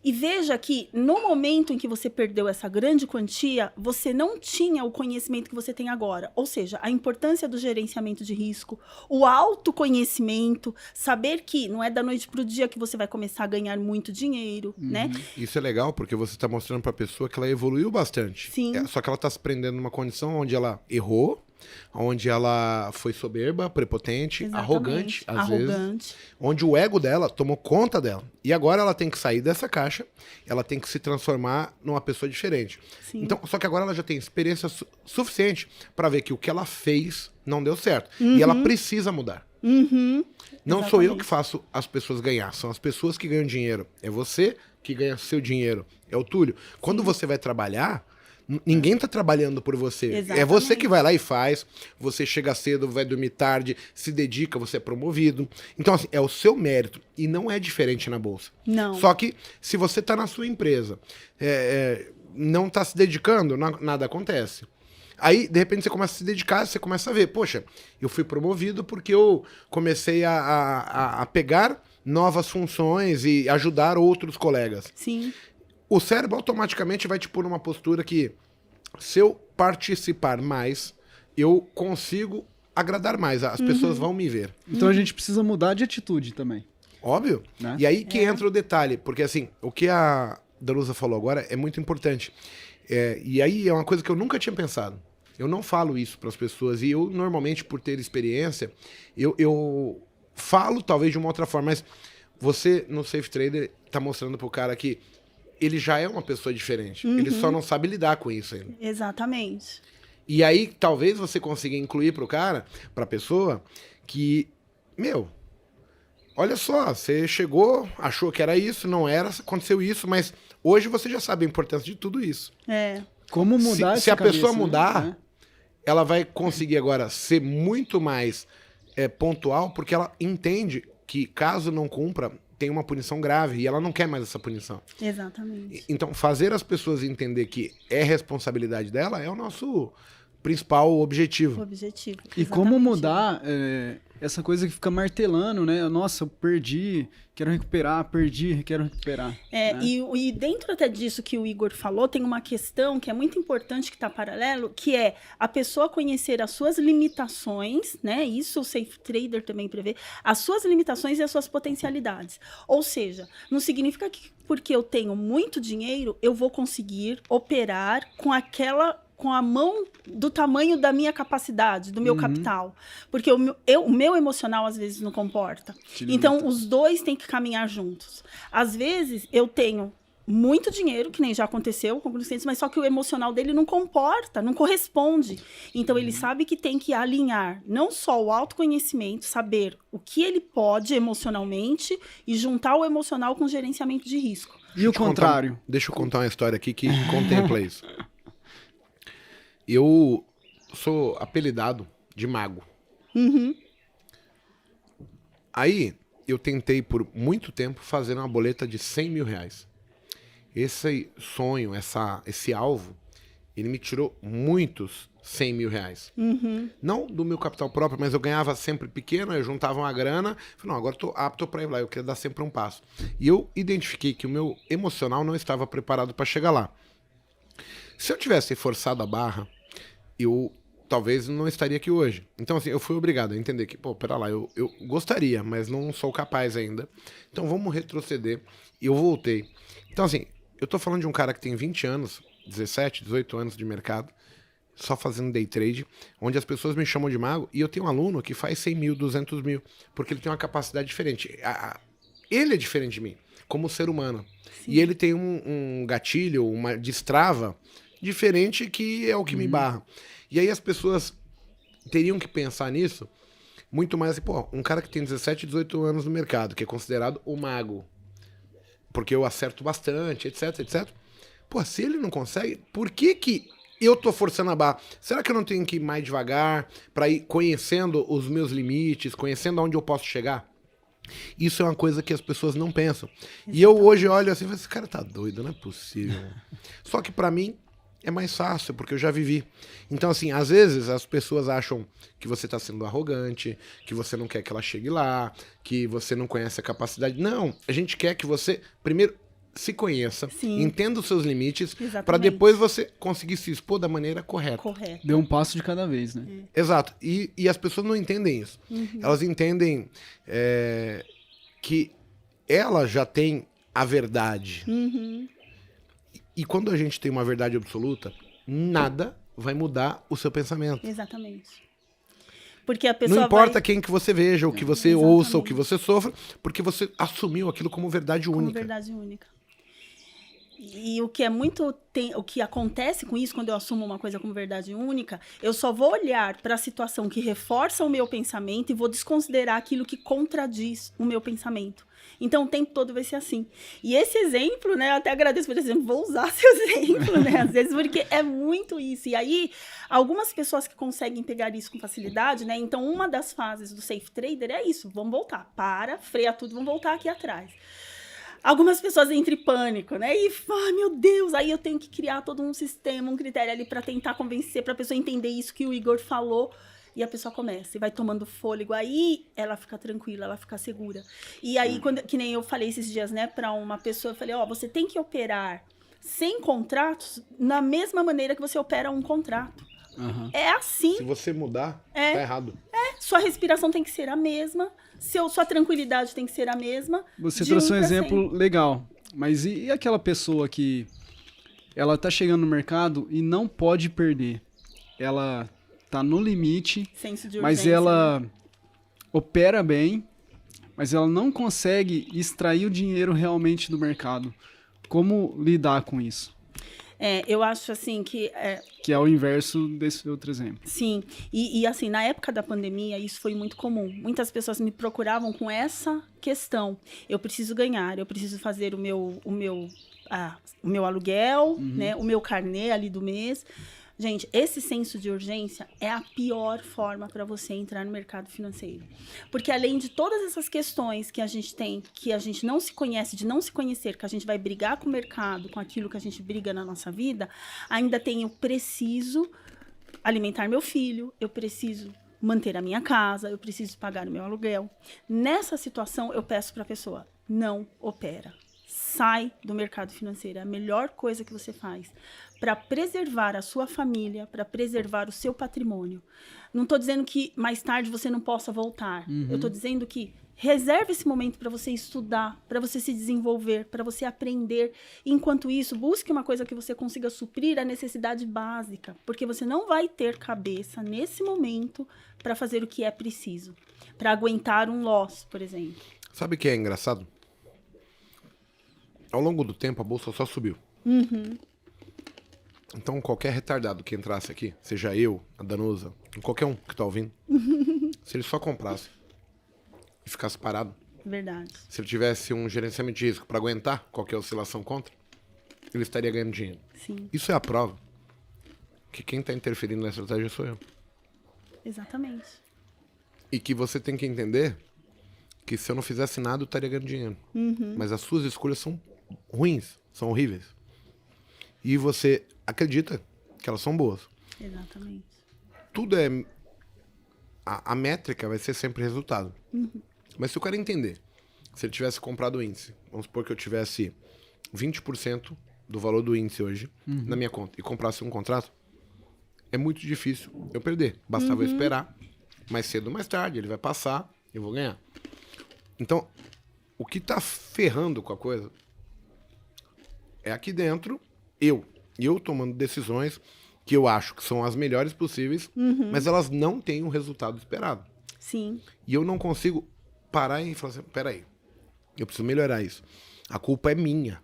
Speaker 2: E veja que no momento em que você perdeu essa grande quantia, você não tinha o conhecimento que você tem agora. Ou seja, a importância do gerenciamento de risco, o autoconhecimento, saber que não é da noite para o dia que você vai começar a ganhar muito dinheiro, né?
Speaker 1: Isso é legal porque você está mostrando para a pessoa que ela evoluiu bastante.
Speaker 2: Sim.
Speaker 1: Só que ela está se prendendo numa condição onde ela errou, onde ela foi soberba, prepotente, arrogante, às vezes. Onde o ego dela tomou conta dela. E agora ela tem que sair dessa caixa, ela tem que se transformar numa pessoa diferente.
Speaker 2: Sim.
Speaker 1: Então, só que agora ela já tem experiência suficiente para ver que o que ela fez não deu certo. E ela precisa mudar. Não sou eu que faço as pessoas ganhar, são as pessoas que ganham dinheiro. É você que ganha seu dinheiro? É o Túlio. Quando você vai trabalhar, ninguém tá trabalhando por você.
Speaker 2: Exatamente.
Speaker 1: É você que vai lá e faz. Você chega cedo, vai dormir tarde, se dedica, você é promovido. Então, assim, é o seu mérito. E não é diferente na Bolsa.
Speaker 2: Não.
Speaker 1: Só que, se você tá na sua empresa, não tá se dedicando, nada acontece. Aí, de repente, você começa a se dedicar, você começa a ver, poxa, eu fui promovido porque eu comecei a pegar novas funções e ajudar outros colegas.
Speaker 2: Sim.
Speaker 1: O cérebro automaticamente vai te pôr numa postura que, se eu participar mais, eu consigo agradar mais. As pessoas vão me ver.
Speaker 3: Então a gente precisa mudar de atitude também.
Speaker 1: Óbvio.
Speaker 3: Né?
Speaker 1: E aí que entra o detalhe, porque assim, o que a Danusa falou agora é muito importante. E aí é uma coisa que eu nunca tinha pensado. Eu não falo isso para as pessoas, e eu normalmente, por ter experiência, eu falo talvez de uma outra forma, mas você no Safe Trader tá mostrando pro cara que ele já é uma pessoa diferente. Ele só não sabe lidar com isso ainda.
Speaker 2: Exatamente.
Speaker 1: E aí, talvez você consiga incluir pro cara, pra pessoa, que, olha só, você chegou, achou que era isso, não era, aconteceu isso, mas hoje você já sabe a importância de tudo isso.
Speaker 3: Como mudar
Speaker 1: Se a
Speaker 3: essa
Speaker 1: pessoa
Speaker 3: cabeça,
Speaker 1: mudar,
Speaker 3: né?
Speaker 1: ela vai conseguir agora ser muito mais pontual, porque ela entende que caso não cumpra, tem uma punição grave e ela não quer mais essa punição.
Speaker 2: Exatamente.
Speaker 1: Então, fazer as pessoas entender que é responsabilidade dela é o nosso principal objetivo.
Speaker 2: O objetivo.
Speaker 3: E como mudar essa coisa que fica martelando, né? Nossa, eu perdi, quero recuperar, perdi, quero recuperar. Né?
Speaker 2: E dentro até disso que o Igor falou, tem uma questão que é muito importante, que está paralelo, que é a pessoa conhecer as suas limitações, né? Isso o Safe Trader também prevê, as suas limitações e as suas potencialidades. Ou seja, não significa que porque eu tenho muito dinheiro, eu vou conseguir operar com a mão do tamanho da minha capacidade, do meu capital. Porque o meu emocional, às vezes, não comporta. Então, os dois têm que caminhar juntos. Às vezes, eu tenho muito dinheiro, que nem já aconteceu com alguns clientes, mas só que o emocional dele não comporta, não corresponde. Então, ele sabe que tem que alinhar não só o autoconhecimento, saber o que ele pode emocionalmente e juntar o emocional com o gerenciamento de risco.
Speaker 3: E o contrário?
Speaker 1: Deixa eu contar uma história aqui que contempla isso. Eu sou apelidado de mago. Aí, eu tentei por muito tempo fazer uma boleta de 100 mil reais. Esse sonho, esse alvo, ele me tirou muitos 100 mil reais. Não do meu capital próprio, mas eu ganhava sempre pequeno, eu juntava uma grana, falei, não, agora estou apto para ir lá, eu queria dar sempre um passo. E eu identifiquei que o meu emocional não estava preparado para chegar lá. Se eu tivesse forçado a barra, eu talvez não estaria aqui hoje. Então, assim, eu fui obrigado a entender que, pera lá, eu gostaria, mas não sou capaz ainda. Então, vamos retroceder. E eu voltei. Então, assim, eu tô falando de um cara que tem 20 anos, 17, 18 anos de mercado, só fazendo day trade, onde as pessoas me chamam de mago, e eu tenho um aluno que faz 100 mil, 200 mil, porque ele tem uma capacidade diferente. Ele é diferente de mim, como ser humano. Sim. E ele tem um gatilho, uma destrava diferente, que é o que me barra. E aí as pessoas teriam que pensar nisso muito mais assim, um cara que tem 17, 18 anos no mercado, que é considerado o mago, porque eu acerto bastante, etc, etc. Se ele não consegue, por que eu tô forçando a barra? Será que eu não tenho que ir mais devagar para ir conhecendo os meus limites, conhecendo aonde eu posso chegar? Isso é uma coisa que as pessoas não pensam. Exatamente. E eu hoje olho assim, esse cara tá doido, não é possível. Só que para mim é mais fácil, porque eu já vivi. Então, assim, às vezes as pessoas acham que você tá sendo arrogante, que você não quer que ela chegue lá, que você não conhece a capacidade. Não, a gente quer que você, primeiro, se conheça, sim, entenda os seus limites, para depois você conseguir se expor da maneira correta.
Speaker 3: Dê um passo de cada vez, né?
Speaker 1: Exato. E as pessoas não entendem isso. Elas entendem que ela já tem a verdade. E quando a gente tem uma verdade absoluta, nada vai mudar o seu pensamento.
Speaker 2: Exatamente. Porque a pessoa
Speaker 1: não importa quem que você veja, o que você ouça, o que você sofra, porque você assumiu aquilo como verdade única.
Speaker 2: Como verdade única. E o que é muito o que acontece com isso quando eu assumo uma coisa como verdade única, eu só vou olhar para a situação que reforça o meu pensamento e vou desconsiderar aquilo que contradiz o meu pensamento. Então, o tempo todo vai ser assim. E esse exemplo, né, eu até agradeço por exemplo, vou usar seu exemplo, né, às vezes, porque é muito isso. E aí, algumas pessoas que conseguem pegar isso com facilidade, né, então uma das fases do Safe Trader é isso, vamos voltar, freia tudo, vamos voltar aqui atrás. Algumas pessoas entram em pânico, né? E, meu Deus, aí eu tenho que criar todo um sistema, um critério ali para tentar convencer, para a pessoa entender isso que o Igor falou. E a pessoa começa, e vai tomando fôlego. Aí ela fica tranquila, ela fica segura. E aí, que nem eu falei esses dias, né, para uma pessoa, eu falei, você tem que operar sem contratos na mesma maneira que você opera um contrato.
Speaker 3: Uhum.
Speaker 2: É assim.
Speaker 1: Se você mudar, tá errado.
Speaker 2: Sua respiração tem que ser a mesma, sua tranquilidade tem que ser a mesma.
Speaker 3: Você trouxe um exemplo legal, mas e aquela pessoa que ela tá chegando no mercado e não pode perder? Ela tá no limite,
Speaker 2: senso de urgência,
Speaker 3: mas ela opera bem, mas ela não consegue extrair o dinheiro realmente do mercado. Como lidar com isso?
Speaker 2: Eu acho assim que...
Speaker 3: Que é o inverso desse outro exemplo.
Speaker 2: Sim, e assim, na época da pandemia, isso foi muito comum. Muitas pessoas me procuravam com essa questão. Eu preciso ganhar, eu preciso fazer o meu aluguel, né, o meu carnê ali do mês. Gente, esse senso de urgência é a pior forma para você entrar no mercado financeiro. Porque além de todas essas questões que a gente tem, que a gente não se conhece, de não se conhecer, que a gente vai brigar com o mercado, com aquilo que a gente briga na nossa vida, ainda tem eu preciso alimentar meu filho, eu preciso manter a minha casa, eu preciso pagar o meu aluguel. Nessa situação, eu peço para a pessoa, não opera. Sai do mercado financeiro. É a melhor coisa que você faz para preservar a sua família, para preservar o seu patrimônio. Não estou dizendo que mais tarde você não possa voltar. Eu estou dizendo que reserve esse momento para você estudar, para você se desenvolver, para você aprender. Enquanto isso, busque uma coisa que você consiga suprir a necessidade básica, porque você não vai ter cabeça nesse momento para fazer o que é preciso, para aguentar um loss, por exemplo.
Speaker 1: Sabe o que é engraçado? Ao longo do tempo, a bolsa só subiu. Então, qualquer retardado que entrasse aqui, seja eu, a Danusa, qualquer um que tá ouvindo, se ele só comprasse e ficasse parado,
Speaker 2: Verdade.
Speaker 1: se ele tivesse um gerenciamento de risco para aguentar qualquer oscilação contra, ele estaria ganhando dinheiro.
Speaker 2: Sim.
Speaker 1: Isso é a prova que quem tá interferindo na estratégia sou eu.
Speaker 2: Exatamente.
Speaker 1: E que você tem que entender que se eu não fizesse nada, eu estaria ganhando dinheiro. Mas as suas escolhas são ruins, são horríveis. E você acredita que elas são boas.
Speaker 2: Exatamente.
Speaker 1: Tudo é... A métrica vai ser sempre resultado. Mas se o cara entender, se ele tivesse comprado o índice, vamos supor que eu tivesse 20% do valor do índice hoje na minha conta e comprasse um contrato, é muito difícil eu perder. Bastava eu esperar, mais cedo ou mais tarde, ele vai passar, eu vou ganhar. Então, o que tá ferrando com a coisa é aqui dentro, eu tomando decisões que eu acho que são as melhores possíveis, mas elas não têm o resultado esperado.
Speaker 2: Sim.
Speaker 1: E eu não consigo parar e falar assim, peraí, eu preciso melhorar isso. A culpa é minha.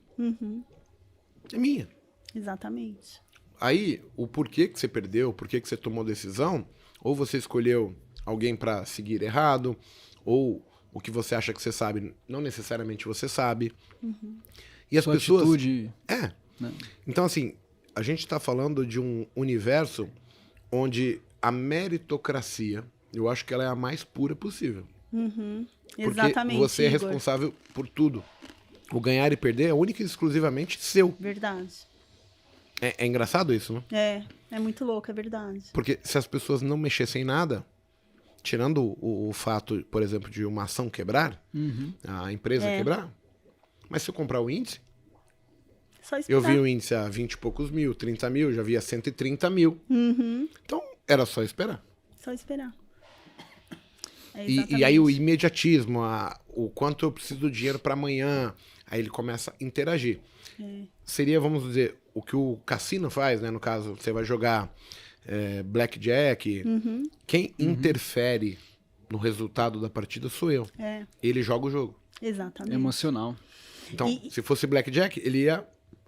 Speaker 1: É minha.
Speaker 2: Exatamente.
Speaker 1: Aí, o porquê que você perdeu, o porquê que você tomou decisão, ou você escolheu alguém para seguir errado, ou o que você acha que você sabe, não necessariamente você sabe. E as
Speaker 3: Sua
Speaker 1: pessoas...
Speaker 3: atitude...
Speaker 1: Né? Então, assim, a gente está falando de um universo onde a meritocracia, eu acho que ela é a mais pura possível. Porque
Speaker 2: Exatamente,
Speaker 1: você é
Speaker 2: Igor.
Speaker 1: responsável por tudo. O ganhar e perder é único e exclusivamente seu.
Speaker 2: Verdade.
Speaker 1: É engraçado isso, né?
Speaker 2: É muito louco, é verdade.
Speaker 1: Porque se as pessoas não mexessem em nada, tirando o fato, por exemplo, de uma ação quebrar, a empresa quebrar, mas se eu comprar o índice,
Speaker 2: Só esperar.
Speaker 1: eu vi o índice a 20 e poucos mil, 30 mil, já vi a 130 mil. Então, era só esperar.
Speaker 2: Só esperar.
Speaker 1: E aí o imediatismo, o quanto eu preciso do dinheiro para amanhã, aí ele começa a interagir. Seria, vamos dizer, o que o cassino faz, né? No caso, você vai jogar blackjack. Quem interfere no resultado da partida sou eu. Ele joga o jogo.
Speaker 2: Exatamente.
Speaker 3: Emocional.
Speaker 1: Então, se fosse blackjack, ele ia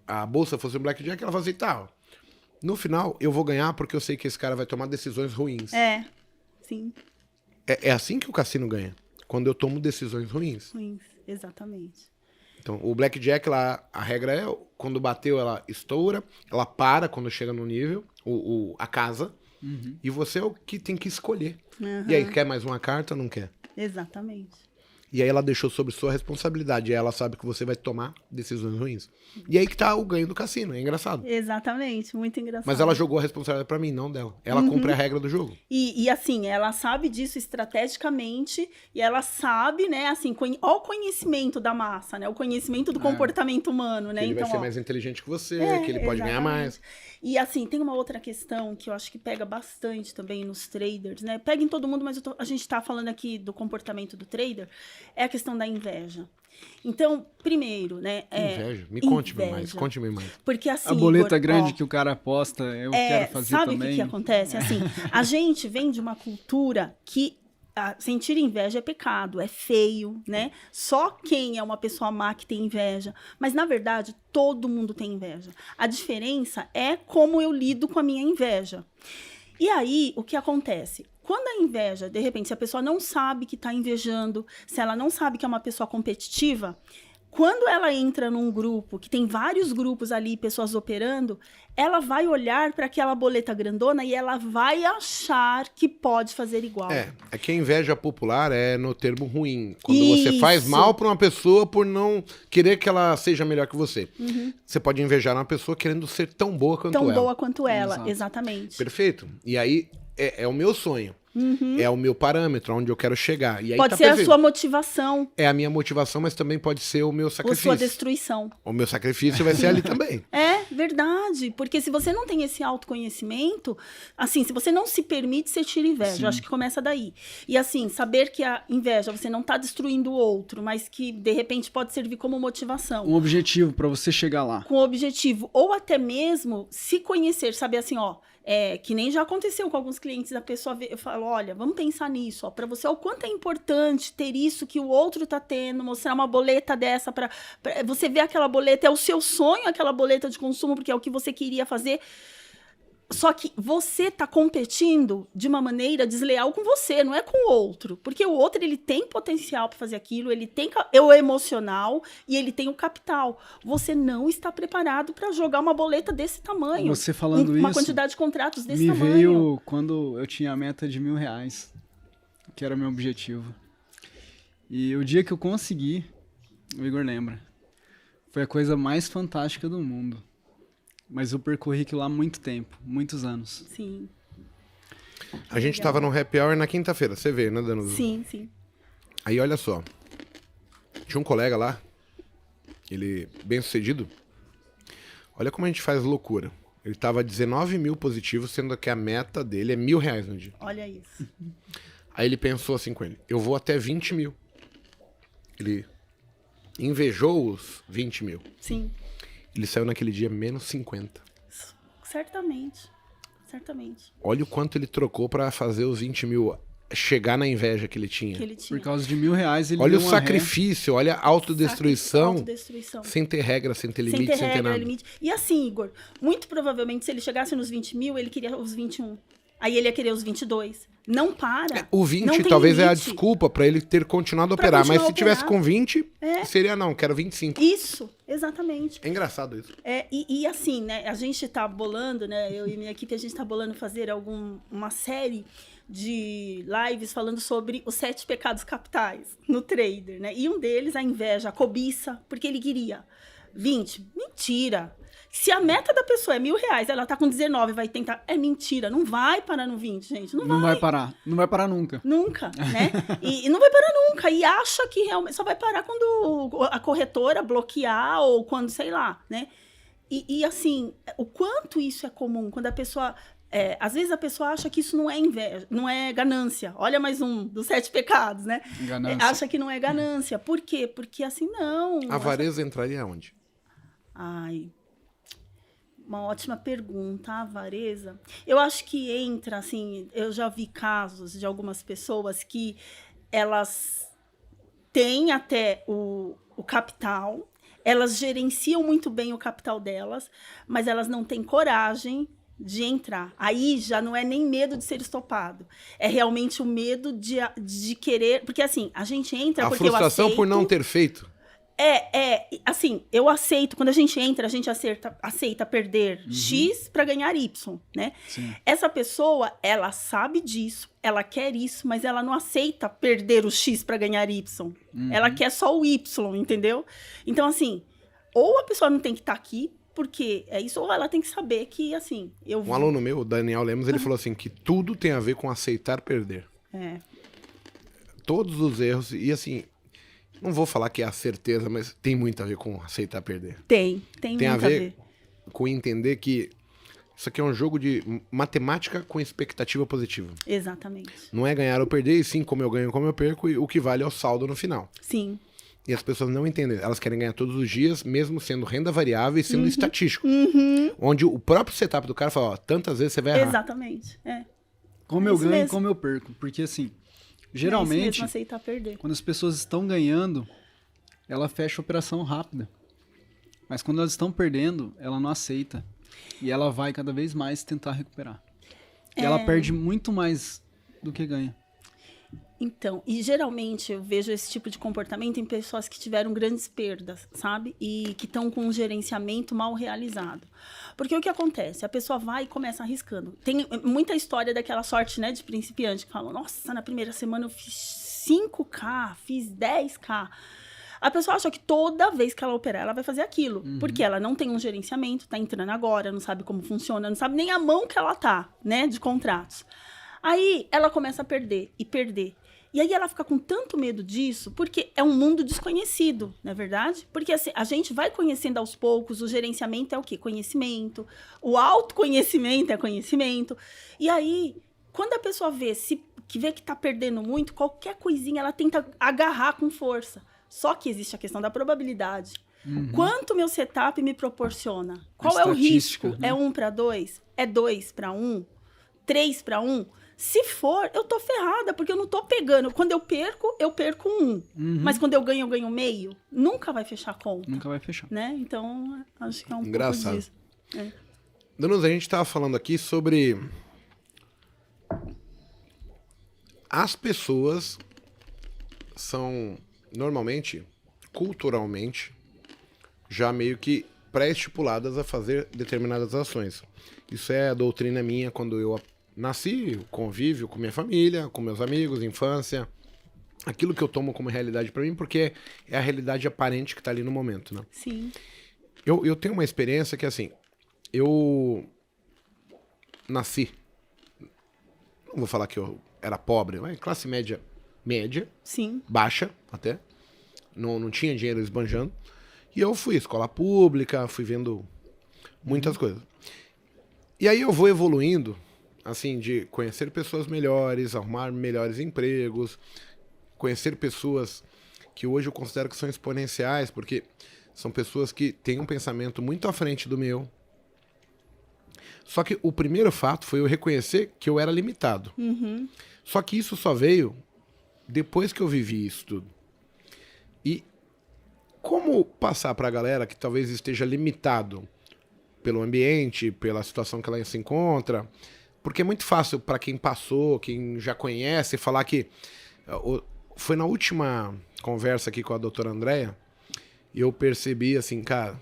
Speaker 1: a bolsa fosse um blackjack, ela fala assim, tá, ó, no final eu vou ganhar porque eu sei que esse cara vai tomar decisões ruins.
Speaker 2: Sim.
Speaker 1: É assim que o cassino ganha, quando eu tomo decisões ruins.
Speaker 2: Ruins, exatamente.
Speaker 1: Então, o blackjack lá, a regra é, quando bateu, ela estoura, ela para quando chega no nível, a casa, e você é o que tem que escolher. E aí, quer mais uma carta ou não quer?
Speaker 2: Exatamente.
Speaker 1: E aí ela deixou sobre sua responsabilidade, e ela sabe que você vai tomar decisões ruins. E aí que tá o ganho do cassino, é engraçado.
Speaker 2: Exatamente, muito engraçado.
Speaker 1: Mas ela jogou a responsabilidade pra mim, não dela. Ela cumpre a regra do jogo.
Speaker 2: E assim, ela sabe disso estrategicamente e ela sabe, né, assim, olha o conhecimento da massa, né, o conhecimento do comportamento humano, né?
Speaker 1: Que ele
Speaker 2: então,
Speaker 1: vai ser
Speaker 2: ó,
Speaker 1: mais inteligente que você,
Speaker 2: É,
Speaker 1: que ele pode ganhar mais.
Speaker 2: E assim, tem uma outra questão que eu acho que pega bastante também nos traders, né? Pega em todo mundo, mas a gente tá falando aqui do comportamento do trader, é a questão da inveja. Então, primeiro, né?
Speaker 1: Inveja? Me conte-me mais, conte-me mais.
Speaker 2: Porque assim,
Speaker 3: A boleta
Speaker 2: Igor,
Speaker 3: grande
Speaker 2: ó,
Speaker 3: que o cara aposta, eu quero fazer
Speaker 2: sabe
Speaker 3: também.
Speaker 2: o que acontece? Assim, a gente vem de uma cultura que sentir inveja é pecado, é feio, né? Só quem é uma pessoa má que tem inveja. Mas, na verdade, todo mundo tem inveja. A diferença é como eu lido com a minha inveja. E aí, o que acontece? Quando a inveja, de repente, se a pessoa não sabe que está invejando, se ela não sabe que é uma pessoa competitiva, quando ela entra num grupo, que tem vários grupos ali, pessoas operando, ela vai olhar para aquela boleta grandona e ela vai achar que pode fazer igual.
Speaker 1: É que a inveja popular é no termo ruim. Quando você faz mal pra uma pessoa por não querer que ela seja melhor que você. Você pode invejar uma pessoa querendo ser tão boa quanto ela.
Speaker 2: Tão boa quanto ela,
Speaker 3: Exato.
Speaker 2: exatamente.
Speaker 1: Perfeito. E aí, é o meu sonho. É o meu parâmetro, onde eu quero chegar. E aí
Speaker 2: Pode
Speaker 1: tá
Speaker 2: ser a
Speaker 1: perfeito.
Speaker 2: sua motivação,
Speaker 1: É a minha motivação, mas também pode ser o meu
Speaker 2: ou
Speaker 1: sacrifício.
Speaker 2: sua destruição.
Speaker 1: O meu sacrifício vai ser ali também.
Speaker 2: É verdade, porque se você não tem esse autoconhecimento, assim, se você não se permite, você tira inveja.
Speaker 3: Sim.
Speaker 2: Eu acho que começa daí. E assim, saber que a inveja, você não está destruindo o outro, mas que de repente pode servir como motivação.
Speaker 3: Um objetivo para você chegar lá.
Speaker 2: Com o objetivo, ou até mesmo se conhecer, saber assim, ó, que nem já aconteceu com alguns clientes, a pessoa eu falo, olha, vamos pensar nisso, ó, para você, o quanto é importante ter isso que o outro tá tendo, mostrar uma boleta dessa para você ver aquela boleta, é o seu sonho, aquela boleta de consumo, porque é o que você queria fazer. Só que você tá competindo de uma maneira desleal com você, não é com o outro. Porque o outro, ele tem potencial para fazer aquilo, ele tem o emocional e ele tem o capital. Você não está preparado para jogar uma boleta desse tamanho.
Speaker 3: Você falando
Speaker 2: uma
Speaker 3: isso,
Speaker 2: quantidade de contratos desse
Speaker 3: me
Speaker 2: tamanho.
Speaker 3: veio quando eu tinha a meta de R$1.000, que era meu objetivo. E o dia que eu consegui, o Igor lembra, foi a coisa mais fantástica do mundo. Mas eu percorri aquilo lá há muito tempo, muitos anos.
Speaker 2: Sim.
Speaker 1: A gente tava no happy hour na quinta-feira, você veio, né, Danusa?
Speaker 2: Sim, sim.
Speaker 1: Aí, olha só. Tinha um colega lá, ele bem sucedido. Olha como a gente faz loucura. Ele tava 19 mil positivos, sendo que a meta dele é R$1.000 no dia.
Speaker 2: Olha isso.
Speaker 1: Aí ele pensou assim com ele, eu vou até 20 mil. Ele invejou os 20 mil.
Speaker 2: Sim.
Speaker 1: Ele saiu naquele dia menos 50.
Speaker 2: Certamente. Certamente.
Speaker 1: Olha o quanto ele trocou pra fazer os 20 mil chegar na inveja que ele tinha.
Speaker 2: Que ele tinha.
Speaker 3: Por causa de R$1.000, ele
Speaker 1: Olha
Speaker 3: deu
Speaker 1: o
Speaker 3: uma
Speaker 1: sacrifício, olha a autodestruição,
Speaker 2: Autodestruição.
Speaker 1: sem ter regra, sem ter
Speaker 2: Sem
Speaker 1: limite,
Speaker 2: ter
Speaker 1: sem ter
Speaker 2: regra,
Speaker 1: nada.
Speaker 2: limite. E assim, Igor, muito provavelmente, se ele chegasse nos 20 mil, ele queria os 21. Aí ele ia querer os 22. Não para.
Speaker 1: O
Speaker 2: Não
Speaker 1: 20
Speaker 2: tem
Speaker 1: talvez é a
Speaker 2: limite.
Speaker 1: desculpa pra ele ter continuado a
Speaker 2: Pra
Speaker 1: operar, mas
Speaker 2: continuar
Speaker 1: se
Speaker 2: a
Speaker 1: tivesse
Speaker 2: operar.
Speaker 1: com 20,
Speaker 2: É.
Speaker 1: seria não, quero 25.
Speaker 2: Isso, exatamente.
Speaker 1: É engraçado isso.
Speaker 2: E assim, né, a gente tá bolando, né, eu e minha equipe, a gente tá bolando fazer uma série de lives falando sobre os 7 pecados capitais no trader, né? E um deles, a inveja, a cobiça, porque ele queria 20. Mentira! Se a meta da pessoa é R$1.000, ela tá com 19, vai tentar... É mentira, não vai parar no 20, gente.
Speaker 3: Não vai parar. Não vai parar nunca.
Speaker 2: Nunca, né? E não vai parar nunca. E acha que realmente só vai parar quando a corretora bloquear ou quando, sei lá, né? E assim, o quanto isso é comum, quando a pessoa... às vezes a pessoa acha que isso não é inveja, não é ganância. Olha mais um dos 7 pecados, né?
Speaker 3: Ganância.
Speaker 2: Acha que não é ganância. Por quê? Porque assim, não.
Speaker 1: A avareza entraria onde?
Speaker 2: Ai, uma ótima pergunta, a avareza. Eu acho que entra, assim, eu já vi casos de algumas pessoas que elas têm até o capital, elas gerenciam muito bem o capital delas, mas elas não têm coragem de entrar. Aí já não é nem medo de ser estopado. É realmente o medo de querer... Porque assim, a gente entra
Speaker 1: A
Speaker 2: porque eu
Speaker 1: frustração
Speaker 2: aceito...
Speaker 1: por não ter feito.
Speaker 2: Assim, eu aceito, quando a gente entra, a gente aceita perder X para ganhar Y, né?
Speaker 3: Sim.
Speaker 2: Essa pessoa, ela sabe disso, ela quer isso, mas ela não aceita perder o X para ganhar Y. Ela quer só o Y, entendeu? Então, assim, ou a pessoa não tem que estar aqui, porque é isso, ou ela tem que saber que, assim,
Speaker 1: Um aluno meu, o Daniel Lemos, ele falou assim, que tudo tem a ver com aceitar perder. Todos os erros, e assim... Não vou falar que é a certeza, mas tem muito a ver com aceitar perder.
Speaker 2: Tem muito
Speaker 1: a ver com entender que isso aqui é um jogo de matemática com expectativa positiva.
Speaker 2: Exatamente.
Speaker 1: Não é ganhar ou perder, e sim como eu ganho, como eu perco, e o que vale é o saldo no final.
Speaker 2: Sim.
Speaker 1: E as pessoas não entendem. Elas querem ganhar todos os dias, mesmo sendo renda variável e sendo estatístico. Onde o próprio setup do cara fala, ó, tantas vezes você vai errar.
Speaker 2: Exatamente.
Speaker 3: Como
Speaker 2: É
Speaker 3: eu
Speaker 2: isso
Speaker 3: ganho e
Speaker 2: mesmo.
Speaker 3: como eu perco. Porque assim,
Speaker 2: É isso
Speaker 3: geralmente,
Speaker 2: mesmo, aceitar perder.
Speaker 3: quando as pessoas estão ganhando, ela fecha a operação rápida. Mas quando elas estão perdendo, ela não aceita. E ela vai cada vez mais tentar recuperar. E ela perde muito mais do que ganha.
Speaker 2: Então, e geralmente eu vejo esse tipo de comportamento em pessoas que tiveram grandes perdas, sabe? E que estão com um gerenciamento mal realizado. Porque o que acontece? A pessoa vai e começa arriscando. Tem muita história daquela sorte, né, de principiante, que falam, nossa, na primeira semana eu fiz 5K, fiz 10K. A pessoa acha que toda vez que ela operar, ela vai fazer aquilo. Porque ela não tem um gerenciamento, tá entrando agora, não sabe como funciona, não sabe nem a mão que ela tá, né, de contratos. Aí ela começa a perder e perder. E aí ela fica com tanto medo disso, porque é um mundo desconhecido, não é verdade? Porque assim, a gente vai conhecendo aos poucos, o gerenciamento é o quê? Conhecimento. O autoconhecimento é conhecimento. E aí, quando a pessoa vê que tá perdendo muito, qualquer coisinha ela tenta agarrar com força. Só que existe a questão da probabilidade. Quanto meu setup me proporciona? Qual é o risco?
Speaker 3: Né?
Speaker 2: É 1-2? É 2-1? 3-1? Se for, eu tô ferrada, porque eu não tô pegando. Quando eu perco 1. Mas quando eu ganho meio. Nunca vai fechar a conta.
Speaker 3: Nunca vai fechar.
Speaker 2: Né? Então, acho que é um
Speaker 1: Engraçado.
Speaker 2: pouco disso.
Speaker 1: Danusa, a gente tava falando aqui sobre... As pessoas são, normalmente, culturalmente, já meio que pré-estipuladas a fazer determinadas ações. Isso é a doutrina minha quando eu nasci, convívio com minha família, com meus amigos, infância. Aquilo que eu tomo como realidade pra mim, porque é a realidade aparente que tá ali no momento, né?
Speaker 2: Sim.
Speaker 1: Eu tenho uma experiência que, assim, eu nasci... Não vou falar que eu era pobre, mas classe média,
Speaker 2: Sim.
Speaker 1: baixa até. Não tinha dinheiro esbanjando. E eu fui escola pública, fui vendo muitas coisas. E aí eu vou evoluindo, assim, de conhecer pessoas melhores, arrumar melhores empregos, conhecer pessoas que hoje eu considero que são exponenciais, porque são pessoas que têm um pensamento muito à frente do meu. Só que o primeiro fato foi eu reconhecer que eu era limitado. Só que isso só veio depois que eu vivi isso tudo. E como passar para a galera que talvez esteja limitado pelo ambiente, pela situação que ela se encontra? Porque é muito fácil para quem passou, quem já conhece, falar que... Foi na última conversa aqui com a doutora Andréia, e eu percebi assim, cara,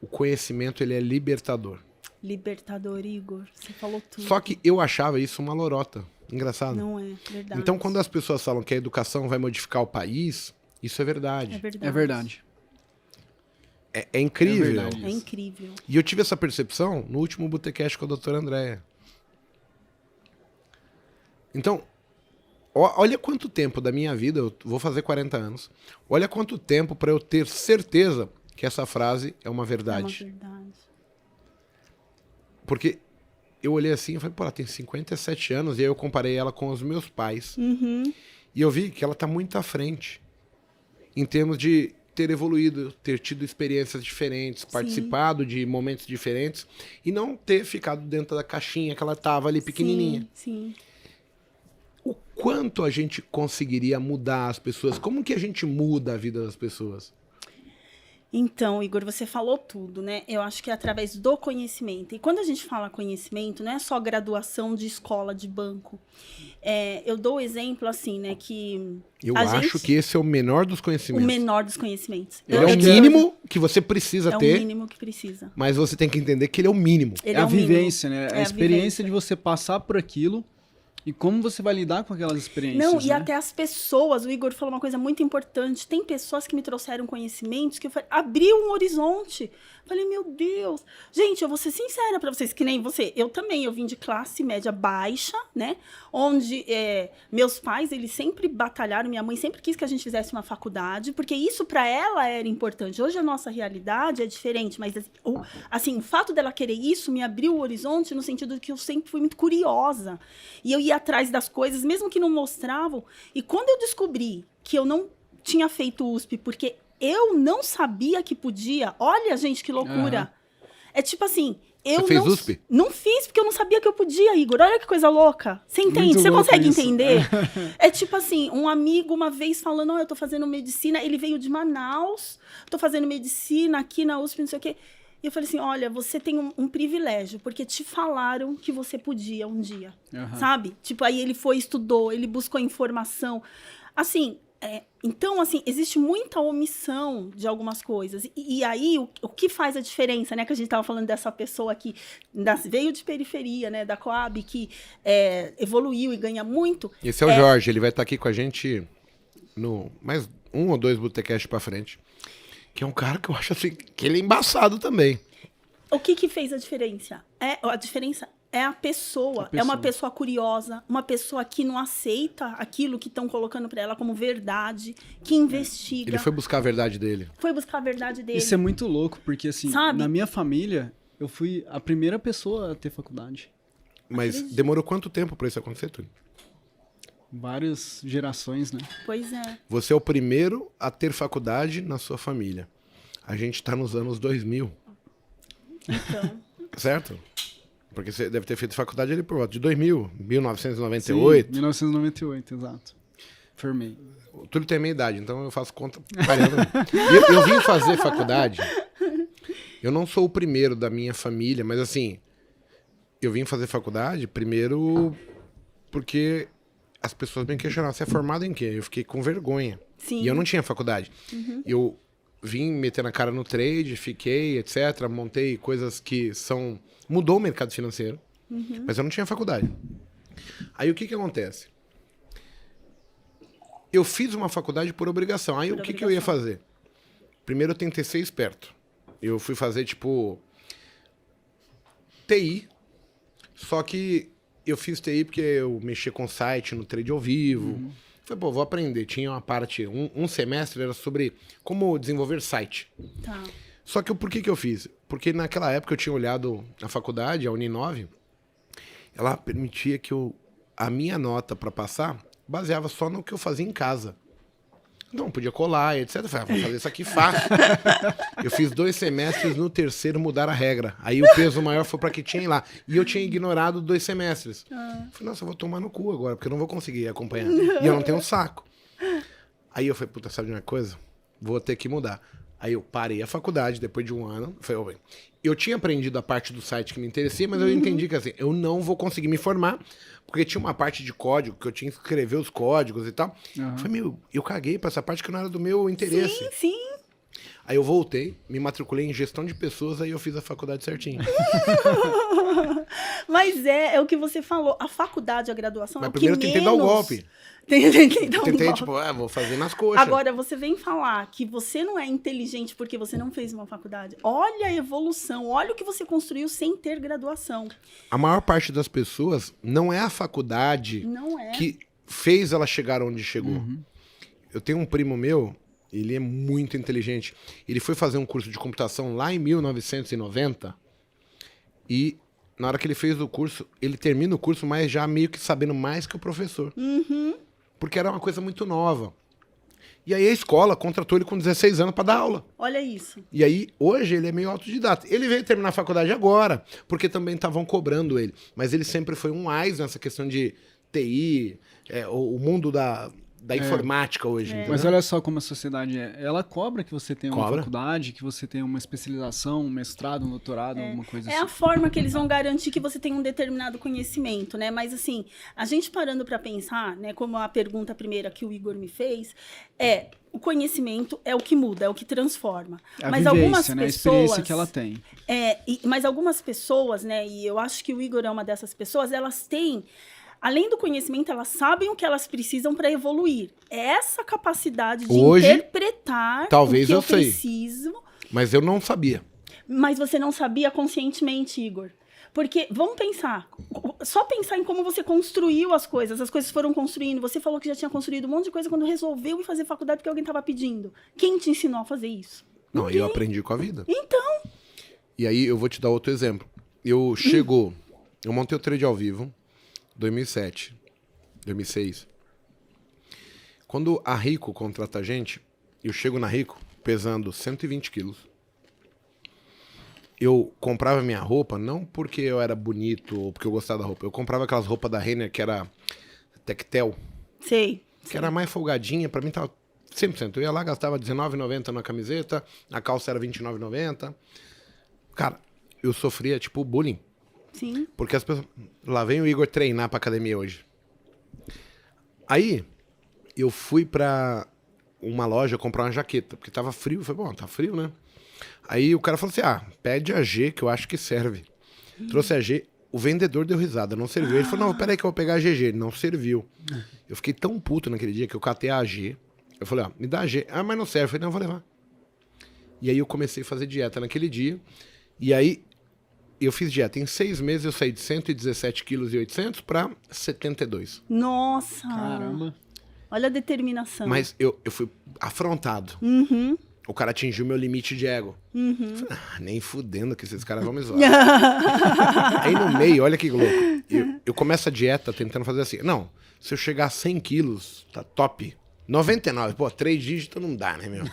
Speaker 1: o conhecimento ele é libertador.
Speaker 2: Libertador, Igor. Você falou tudo.
Speaker 1: Só que eu achava isso uma lorota. Engraçado.
Speaker 2: Não é verdade.
Speaker 1: Então, quando as pessoas falam que a educação vai modificar o país, isso é verdade.
Speaker 2: É verdade.
Speaker 3: É verdade.
Speaker 1: É incrível.
Speaker 3: É verdade.
Speaker 2: É incrível.
Speaker 1: E eu tive essa percepção no último Botecast com a doutora Andréia. Então, olha quanto tempo da minha vida, eu vou fazer 40 anos, olha quanto tempo para eu ter certeza que essa frase é uma verdade.
Speaker 2: É uma verdade.
Speaker 1: Porque eu olhei assim e falei, pô, ela tem 57 anos, e aí eu comparei ela com os meus pais. E eu vi que ela tá muito à frente, em termos de ter evoluído, ter tido experiências diferentes, participado de momentos diferentes, e não ter ficado dentro da caixinha que ela tava ali pequenininha.
Speaker 2: Sim.
Speaker 1: O quanto a gente conseguiria mudar as pessoas? Como que a gente muda a vida das pessoas?
Speaker 2: Então, Igor, você falou tudo, né? Eu acho que é através do conhecimento. E quando a gente fala conhecimento, não é só graduação de escola, de banco. Eu dou o exemplo assim, né? Que
Speaker 1: Eu acho que esse é o menor dos
Speaker 2: o
Speaker 1: conhecimentos.
Speaker 2: menor dos conhecimentos.
Speaker 1: Ele é o mínimo que você precisa
Speaker 2: É o
Speaker 1: ter,
Speaker 2: mínimo que precisa.
Speaker 1: mas você tem que entender que ele é o mínimo.
Speaker 2: Ele
Speaker 3: É a
Speaker 2: o mínimo.
Speaker 3: vivência, né?
Speaker 2: É
Speaker 3: A
Speaker 2: a
Speaker 3: experiência
Speaker 2: vivência.
Speaker 3: de você passar por aquilo e como você vai lidar com aquelas experiências.
Speaker 2: Não, e
Speaker 3: né?
Speaker 2: até as pessoas, o Igor falou uma coisa muito importante. Tem pessoas que me trouxeram conhecimentos que abriu um horizonte. Falei, meu Deus. Gente, eu vou ser sincera pra vocês, que nem você. Eu também, eu vim de classe média baixa, né? Onde meus pais, eles sempre batalharam, minha mãe sempre quis que a gente fizesse uma faculdade, porque isso pra ela era importante. Hoje a nossa realidade é diferente, mas assim, o fato dela querer isso me abriu o horizonte no sentido de que eu sempre fui muito curiosa. E eu ia atrás das coisas, mesmo que não mostravam. E quando eu descobri que eu não tinha feito USP, porque eu não sabia que podia, olha, gente, que loucura. É tipo assim, eu
Speaker 1: Você fez
Speaker 2: não,
Speaker 1: USP?
Speaker 2: não fiz porque eu não sabia que eu podia, Igor. Olha que coisa louca. Você entende?
Speaker 3: Muito
Speaker 2: Você
Speaker 3: louco
Speaker 2: consegue
Speaker 3: isso.
Speaker 2: entender? É tipo assim, um amigo uma vez falando, eu tô fazendo medicina, ele veio de Manaus, tô fazendo medicina aqui na USP, não sei o quê. E eu falei assim, olha, você tem um privilégio, porque te falaram que você podia um dia, sabe? Tipo, aí ele foi, estudou, ele buscou informação. Assim, então, assim, existe muita omissão de algumas coisas. E aí, o que faz a diferença, né? Que a gente estava falando dessa pessoa que veio de periferia, né? Da Coab, que evoluiu e ganha muito.
Speaker 1: Esse é o Jorge, ele vai estar aqui com a gente no mais 1 ou 2 Botecast pra frente. Que é um cara que eu acho assim, que ele é embaçado também.
Speaker 2: O que fez a diferença? A diferença é a pessoa. É uma pessoa curiosa, uma pessoa que não aceita aquilo que estão colocando para ela como verdade, que investiga.
Speaker 1: Ele foi buscar a verdade dele.
Speaker 2: Foi buscar a verdade dele.
Speaker 3: Isso é muito louco, porque assim,
Speaker 2: Sabe?
Speaker 3: na minha família, eu fui a primeira pessoa a ter faculdade.
Speaker 1: Mas demorou quanto tempo pra isso acontecer, Túlio?
Speaker 3: Várias gerações, né?
Speaker 2: Pois é.
Speaker 1: Você é o primeiro a ter faculdade na sua família. A gente tá nos anos 2000,
Speaker 2: Então,
Speaker 1: certo? Porque você deve ter feito faculdade ali por volta de 2000, 1998.
Speaker 3: Sim, 1998, exato. Formei.
Speaker 1: O Túlio tem a minha idade, então eu faço conta parando. Eu vim fazer faculdade. Eu não sou o primeiro da minha família, mas assim, eu vim fazer faculdade primeiro porque as pessoas me questionaram, você é formado em quê? Eu fiquei com vergonha.
Speaker 2: sim.
Speaker 1: E eu não tinha faculdade. Eu vim metendo a cara no trade, fiquei, etc. Montei coisas que são... Mudou o mercado financeiro, mas eu não tinha faculdade. Aí o que acontece? Eu fiz uma faculdade por obrigação. Aí
Speaker 2: Por
Speaker 1: o que eu ia
Speaker 2: obrigação.
Speaker 1: fazer? Primeiro eu tentei ser esperto. Eu fui fazer, tipo, TI. Só que eu fiz TI porque eu mexia com site no trade ao vivo. Falei, pô, vou aprender. Tinha uma parte, um semestre era sobre como desenvolver site.
Speaker 2: Tá.
Speaker 1: Só que por que eu fiz? Porque naquela época eu tinha olhado a faculdade, a Uninove, ela permitia que a minha nota para passar baseava só no que eu fazia em casa. Não, podia colar, etc. Eu falei, vou fazer isso aqui fácil. Eu fiz 2 semestres, no terceiro mudaram a regra. Aí o peso maior foi para que tinha lá. E eu tinha ignorado 2 semestres. Falei, nossa, eu vou tomar no cu agora, porque eu não vou conseguir acompanhar. E eu não tenho um saco. Aí eu falei, puta, sabe de uma coisa? Vou ter que mudar. Aí eu parei a faculdade depois de 1 ano. Falei, eu tinha aprendido a parte do site que me interessia, mas eu entendi que assim, eu não vou conseguir me formar, porque tinha uma parte de código que eu tinha que escrever os códigos e tal. Falei, eu caguei pra essa parte que não era do meu interesse.
Speaker 2: Sim, sim.
Speaker 1: Aí eu voltei, me matriculei em gestão de pessoas, aí eu fiz a faculdade certinho.
Speaker 2: Mas é o que você falou. A faculdade, a graduação
Speaker 1: Mas
Speaker 2: é o que
Speaker 1: primeiro eu tentei dar o
Speaker 2: menos-
Speaker 1: golpe.
Speaker 2: Tentei dar um
Speaker 1: Tentei,
Speaker 2: golpe.
Speaker 1: tipo, vou fazer nas coxas.
Speaker 2: Agora, você vem falar que você não é inteligente porque você não fez uma faculdade. Olha a evolução, olha o que você construiu sem ter graduação.
Speaker 1: A maior parte das pessoas não é a faculdade
Speaker 2: Não é.
Speaker 1: que fez ela chegar onde chegou. Eu tenho um primo meu, ele é muito inteligente. Ele foi fazer um curso de computação lá em 1990 e na hora que ele fez o curso, ele termina o curso, mas já meio que sabendo mais que o professor. Porque era uma coisa muito nova. E aí a escola contratou ele com 16 anos para dar aula.
Speaker 2: Olha isso.
Speaker 1: E aí, hoje, ele é meio autodidata. Ele veio terminar a faculdade agora, porque também estavam cobrando ele. Mas ele sempre foi um AIS nessa questão de TI, o mundo da informática hoje.
Speaker 2: É.
Speaker 1: Entendeu?
Speaker 3: Mas olha só como a sociedade é. Ela cobra que você tenha uma
Speaker 1: Cobra.
Speaker 3: faculdade, que você tenha uma especialização, um mestrado, um doutorado, alguma coisa
Speaker 2: É
Speaker 3: assim.
Speaker 2: a forma que eles vão garantir que você tem um determinado conhecimento, né? Mas assim, a gente parando para pensar, né? Como a pergunta primeira que o Igor me fez, o conhecimento é o que muda, é o que transforma.
Speaker 3: A
Speaker 2: Mas
Speaker 3: vivência,
Speaker 2: algumas
Speaker 3: né? A
Speaker 2: pessoas,
Speaker 3: experiência que ela tem.
Speaker 2: mas algumas pessoas, né? E eu acho que o Igor é uma dessas pessoas, elas têm, além do conhecimento, elas sabem o que elas precisam para evoluir. É essa capacidade de
Speaker 1: Hoje,
Speaker 2: interpretar
Speaker 1: talvez
Speaker 2: o que
Speaker 1: eu
Speaker 2: eu
Speaker 1: sei.
Speaker 2: preciso.
Speaker 1: Mas eu não sabia.
Speaker 2: Mas você não sabia conscientemente, Igor. Porque, vamos pensar, só pensar em como você construiu as coisas foram construindo, você falou que já tinha construído um monte de coisa quando resolveu ir fazer faculdade porque alguém estava pedindo. Quem te ensinou a fazer isso?
Speaker 1: Não, eu aprendi com a vida.
Speaker 2: Então,
Speaker 1: E aí eu vou te dar outro exemplo. Eu montei o Trade ao Vivo, 2007, 2006. Quando a Rico contrata a gente, eu chego na Rico pesando 120 quilos. Eu comprava minha roupa, não porque eu era bonito ou porque eu gostava da roupa. Eu comprava aquelas roupas da Renner que era tectel,
Speaker 2: sei.
Speaker 1: que era mais folgadinha. Pra mim tava 100%. Eu ia lá, gastava R$19,90 na camiseta, a calça era R$29,90. Cara, eu sofria, tipo, bullying.
Speaker 2: Sim.
Speaker 1: Porque as pessoas... Lá vem o Igor treinar pra academia hoje. Aí, eu fui pra uma loja comprar uma jaqueta, porque tava frio. Eu falei, bom, tá frio, né? Aí o cara falou assim, pede a G, que eu acho que serve. Trouxe a G, o vendedor deu risada, não serviu. Ele falou, não, peraí que eu vou pegar a GG. Não serviu. Eu fiquei tão puto naquele dia que eu catei a G. Eu falei, me dá a G. Mas não serve. Eu falei, não, eu vou levar. E aí eu comecei a fazer dieta naquele dia. E aí, eu fiz dieta. Em 6 meses eu saí de 117,8 kg para 72.
Speaker 2: Nossa.
Speaker 3: Caramba.
Speaker 2: Olha a determinação.
Speaker 1: Mas eu fui afrontado.
Speaker 2: Uhum.
Speaker 1: O cara atingiu meu limite de ego.
Speaker 2: Uhum.
Speaker 1: Eu falei, nem fudendo que esses caras vão me zoar. Aí no meio, olha que louco. Eu começo a dieta tentando fazer assim. Não, se eu chegar a 100 quilos, tá top. 99, 3 dígitos não dá, né, meu?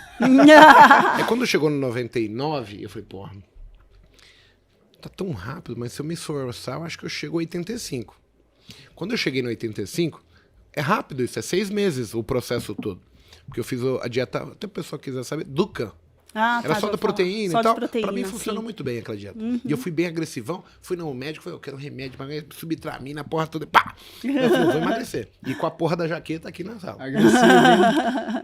Speaker 1: Aí quando chegou no 99, eu falei, porra, tá tão rápido, mas se eu me esforçar, eu acho que eu chego a 85. Quando eu cheguei no 85, é rápido isso, é 6 meses o processo todo. Porque eu fiz a dieta, até a pessoa quiser saber, Duca. Era só da proteína e tal. Pra mim funcionou muito bem aquela dieta. E eu fui bem agressivão, fui no médico, falei, eu quero um remédio pra subtramina, porra toda. Pá! Eu falei, vou emagrecer. E com a porra da jaqueta aqui na sala.
Speaker 3: Agressivo, hein?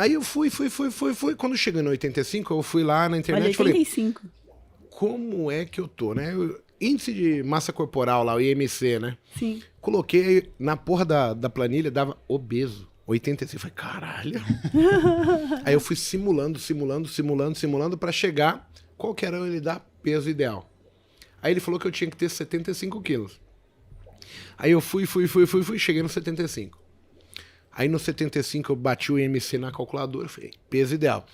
Speaker 1: Aí eu fui. Quando chegou no 85, eu fui lá na internet
Speaker 2: Olha,
Speaker 1: e falei,
Speaker 2: 85.
Speaker 1: como é que eu tô, né? Índice de massa corporal lá, o IMC, né?
Speaker 2: Sim.
Speaker 1: Coloquei na porra da planilha, dava obeso. 85. Falei, caralho. Aí eu fui simulando pra chegar qual que era ele dar peso ideal. Aí ele falou que eu tinha que ter 75 quilos. Aí eu fui, cheguei no 75. Aí no 75 eu bati o IMC na calculadora, falei, peso ideal.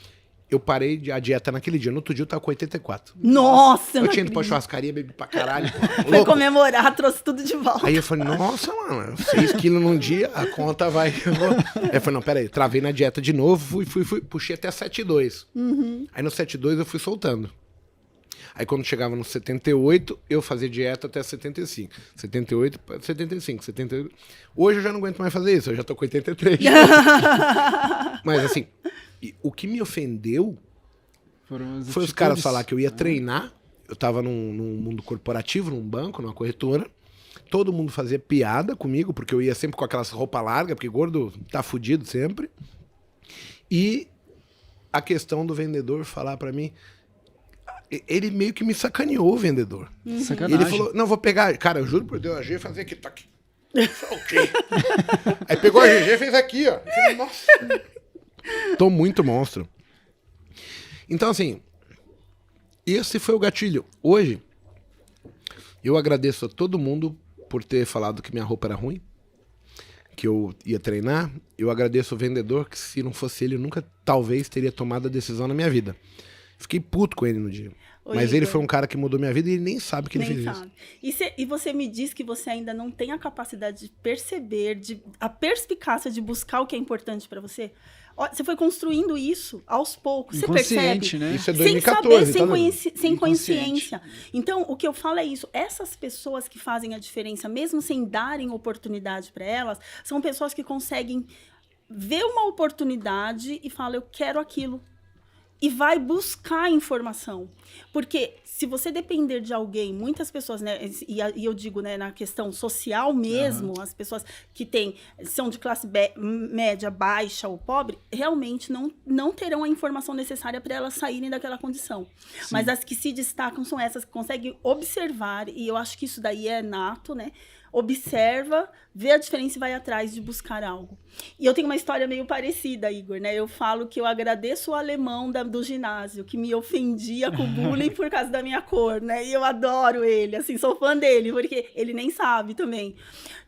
Speaker 1: Eu parei a dieta naquele dia. No outro dia eu tava com 84.
Speaker 2: Nossa,
Speaker 1: Eu
Speaker 2: não
Speaker 1: tinha ido pra
Speaker 2: acredito.
Speaker 1: churrascaria, bebi pra caralho.
Speaker 2: Foi
Speaker 1: Louco.
Speaker 2: comemorar, trouxe tudo de volta.
Speaker 1: Aí eu falei, nossa, mano, 6 quilos num dia, a conta vai... Aí eu falei, não, peraí, travei na dieta de novo, fui, puxei até 72. Aí no 72 eu fui soltando. Aí quando chegava no 78, eu fazia dieta até 75. 78, 75, 78. Hoje eu já não aguento mais fazer isso, eu já tô com 83. Mas assim, o que me ofendeu foi os caras falar que eu ia treinar. Eu tava num mundo corporativo, num banco, numa corretora. Todo mundo fazia piada comigo, porque eu ia sempre com aquelas roupas largas, porque gordo tá fudido sempre. E a questão do vendedor falar pra mim... Ele meio que me sacaneou, o vendedor.
Speaker 3: Sacanagem.
Speaker 1: Ele falou, não, vou pegar... Cara, eu juro por Deus, a G fazer aqui, tá aqui. Ok. Aí pegou a GG e fez aqui, ó. Eu falei, nossa. Tô muito monstro. Então, assim, esse foi o gatilho. Hoje, eu agradeço a todo mundo por ter falado que minha roupa era ruim, que eu ia treinar. Eu agradeço o vendedor, que se não fosse ele, eu nunca, talvez, teria tomado a decisão na minha vida. Fiquei puto com ele no dia.
Speaker 2: Ô,
Speaker 1: Mas
Speaker 2: Igor,
Speaker 1: ele foi um cara que mudou minha vida e ele nem sabe que ele
Speaker 2: nem
Speaker 1: fez
Speaker 2: sabe.
Speaker 1: isso.
Speaker 2: E você me diz que você ainda não tem a capacidade de perceber, a perspicácia de buscar o que é importante pra você. Você foi construindo isso aos poucos. Você
Speaker 3: Inconsciente,
Speaker 2: percebe?
Speaker 3: né?
Speaker 1: Isso é
Speaker 2: Sem
Speaker 1: 2014,
Speaker 2: saber,
Speaker 1: tá vendo?
Speaker 2: sem
Speaker 3: Inconsciente.
Speaker 2: consciência. Então, o que eu falo é isso. Essas pessoas que fazem a diferença, mesmo sem darem oportunidade para elas, são pessoas que conseguem ver uma oportunidade e falam, eu quero aquilo. E vai buscar informação. Porque se você depender de alguém, muitas pessoas, né, e eu digo, né, na questão social mesmo, as pessoas que são de classe média, baixa ou pobre, realmente não terão a informação necessária para elas saírem daquela condição.
Speaker 3: Sim.
Speaker 2: Mas as que se destacam são essas que conseguem observar, e eu acho que isso daí é nato, né? Observa, vê a diferença e vai atrás de buscar algo. E eu tenho uma história meio parecida, Igor, né? Eu falo que eu agradeço o alemão do ginásio, que me ofendia com bullying por causa da minha cor, né? E eu adoro ele, assim, sou fã dele, porque ele nem sabe também.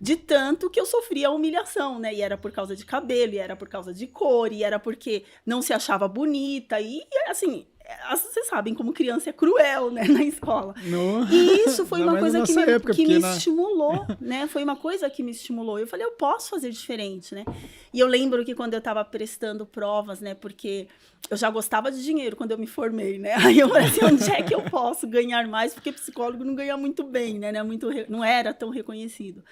Speaker 2: De tanto que eu sofria humilhação, né? E era por causa de cabelo, e era por causa de cor, e era porque não se achava bonita, e assim... Vocês sabem como criança é cruel, né, na escola.
Speaker 3: No...
Speaker 2: E isso foi uma coisa que me
Speaker 3: na...
Speaker 2: estimulou, né? Foi uma coisa que me estimulou. Eu falei, eu posso fazer diferente, né? E eu lembro que quando eu estava prestando provas, né? Porque eu já gostava de dinheiro quando eu me formei, né? Aí eu falei assim, onde é que eu posso ganhar mais? Porque psicólogo não ganha muito bem, né? Não era tão reconhecido.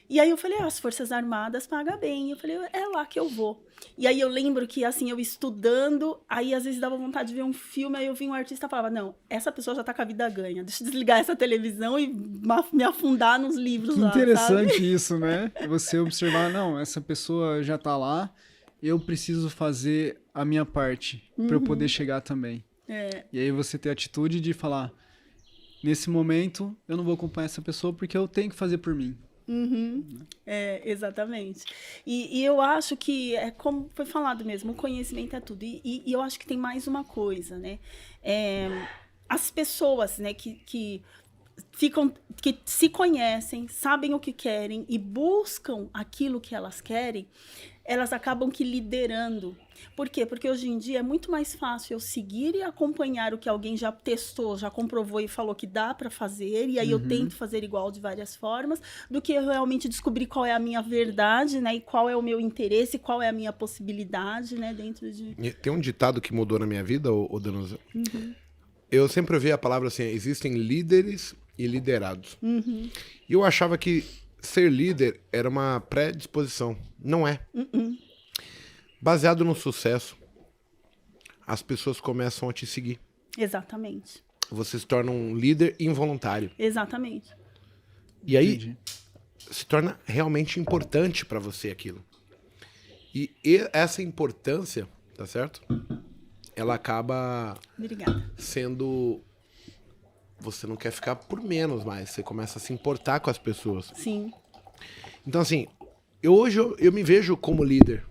Speaker 2: E aí eu falei, as Forças Armadas pagam bem. Eu falei, é lá que eu vou. E aí eu lembro que, assim, eu estudando, aí às vezes dava vontade de ver um filme, aí eu vi um artista e falava, não, essa pessoa já tá com a vida ganha, deixa eu desligar essa televisão e me afundar nos livros
Speaker 3: que
Speaker 2: lá,
Speaker 3: interessante
Speaker 2: sabe?
Speaker 3: isso, né? Você observar, não, essa pessoa já tá lá, eu preciso fazer a minha parte para eu poder chegar também.
Speaker 2: É.
Speaker 3: E aí você ter a atitude de falar, nesse momento eu não vou acompanhar essa pessoa porque eu tenho que fazer por mim.
Speaker 2: Uhum. É, exatamente. E eu acho que, como foi falado mesmo, o conhecimento é tudo. E eu acho que tem mais uma coisa, né? As pessoas, né, que se conhecem, sabem o que querem e buscam aquilo que elas querem, elas acabam que liderando. Por quê? Porque hoje em dia é muito mais fácil eu seguir e acompanhar o que alguém já testou, já comprovou e falou que dá para fazer, e aí eu tento fazer igual de várias formas, do que eu realmente descobrir qual é a minha verdade, né, e qual é o meu interesse, qual é a minha possibilidade, né, dentro de...
Speaker 1: Tem um ditado que mudou na minha vida, ô Danusa. Eu sempre ouvi a palavra assim, existem líderes e liderados. E eu achava que ser líder era uma predisposição. Não é. Baseado no sucesso, as pessoas começam a te seguir.
Speaker 2: Exatamente.
Speaker 1: Você se torna um líder involuntário.
Speaker 2: Exatamente.
Speaker 1: E aí,
Speaker 3: Entendi.
Speaker 1: se torna realmente importante para você aquilo. E essa importância, tá certo? Ela acaba
Speaker 2: Obrigada.
Speaker 1: sendo... Você não quer ficar por menos mais. Você começa a se importar com as pessoas.
Speaker 2: Sim.
Speaker 1: Então, assim, hoje eu me vejo como líder.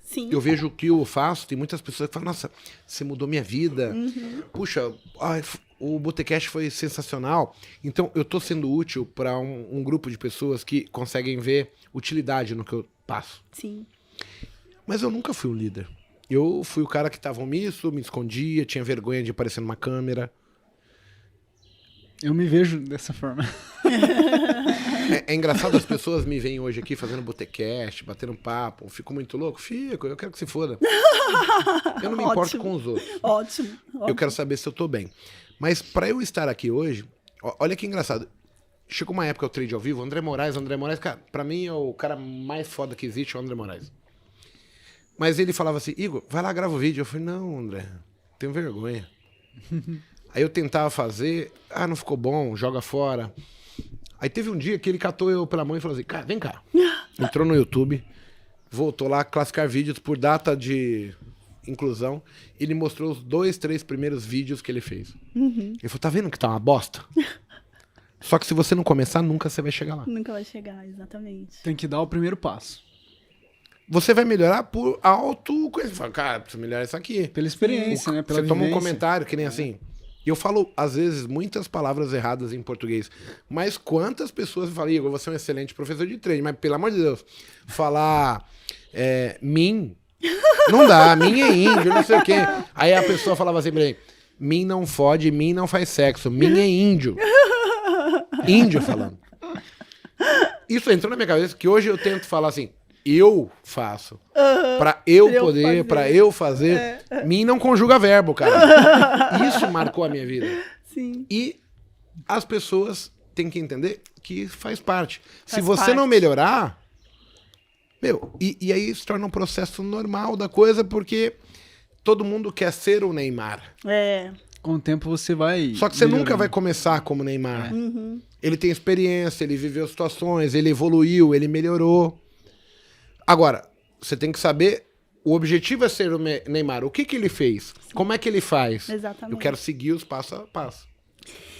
Speaker 2: Sim.
Speaker 1: Eu vejo o que eu faço, tem muitas pessoas que falam, nossa, você mudou minha vida. Puxa, o Botecast foi sensacional. Então, eu tô sendo útil para um grupo de pessoas que conseguem ver utilidade no que eu passo.
Speaker 2: Sim.
Speaker 1: Mas eu nunca fui um líder. Eu fui o cara que tava omisso, me escondia, tinha vergonha de aparecer numa câmera.
Speaker 3: Eu me vejo dessa forma.
Speaker 1: É engraçado, as pessoas me veem hoje aqui fazendo botecast, batendo papo. Fico muito louco? Fico, eu quero que se foda. Eu não me importo com os outros.
Speaker 2: Ótimo.
Speaker 1: Eu quero saber se eu tô bem. Mas pra eu estar aqui hoje, olha que engraçado. Chegou uma época, eu trade ao vivo, André Moraes, cara, pra mim é o cara mais foda que existe, é o André Moraes. Mas ele falava assim, Igor, vai lá, grava o vídeo. Eu falei, não, André, tenho vergonha. Aí eu tentava fazer, não ficou bom, joga fora. Aí teve um dia que ele catou eu pela mão e falou assim, cara, vem cá. Entrou no YouTube, voltou lá, classificar vídeos por data de inclusão. Ele mostrou os 2, 3 primeiros vídeos que ele fez. Ele falou, tá vendo que tá uma bosta? Só que se você não começar, nunca você vai chegar lá.
Speaker 2: Nunca vai chegar, exatamente.
Speaker 3: Tem que dar o primeiro passo.
Speaker 1: Você vai melhorar por autoconhecimento. Fala, cara, preciso melhorar isso aqui.
Speaker 3: Pela experiência, né? Pela
Speaker 1: Você toma um
Speaker 3: vivência.
Speaker 1: comentário, que nem assim. E eu falo, às vezes, muitas palavras erradas em português. Mas quantas pessoas falam, Igor, você é um excelente professor de trade, mas pelo amor de Deus, falar mim, não dá, mim é índio, não sei o quê. Aí a pessoa falava assim pra mim, mim não fode, mim não faz sexo, mim é índio. Índio falando. Isso entrou na minha cabeça, que hoje eu tento falar assim, eu faço. Pra eu
Speaker 2: pra eu
Speaker 1: poder,
Speaker 2: fazer.
Speaker 1: pra eu fazer. Mim não conjuga verbo, cara. Isso marcou a minha vida.
Speaker 2: Sim.
Speaker 1: E as pessoas têm que entender que faz parte. Se
Speaker 2: Faz
Speaker 1: você
Speaker 2: parte.
Speaker 1: não melhorar, meu, e aí se torna um processo normal da coisa, porque todo mundo quer ser o Neymar.
Speaker 2: É.
Speaker 3: Com o tempo você vai.
Speaker 1: Só que você nunca
Speaker 3: melhorando.
Speaker 1: vai começar como Neymar.
Speaker 2: Uhum.
Speaker 1: Ele tem experiência, ele viveu situações, ele evoluiu, ele melhorou. Agora, você tem que saber, o objetivo é ser o Neymar. O que que ele fez? Como é que ele faz?
Speaker 2: Exatamente.
Speaker 1: Eu quero seguir os passo a passo.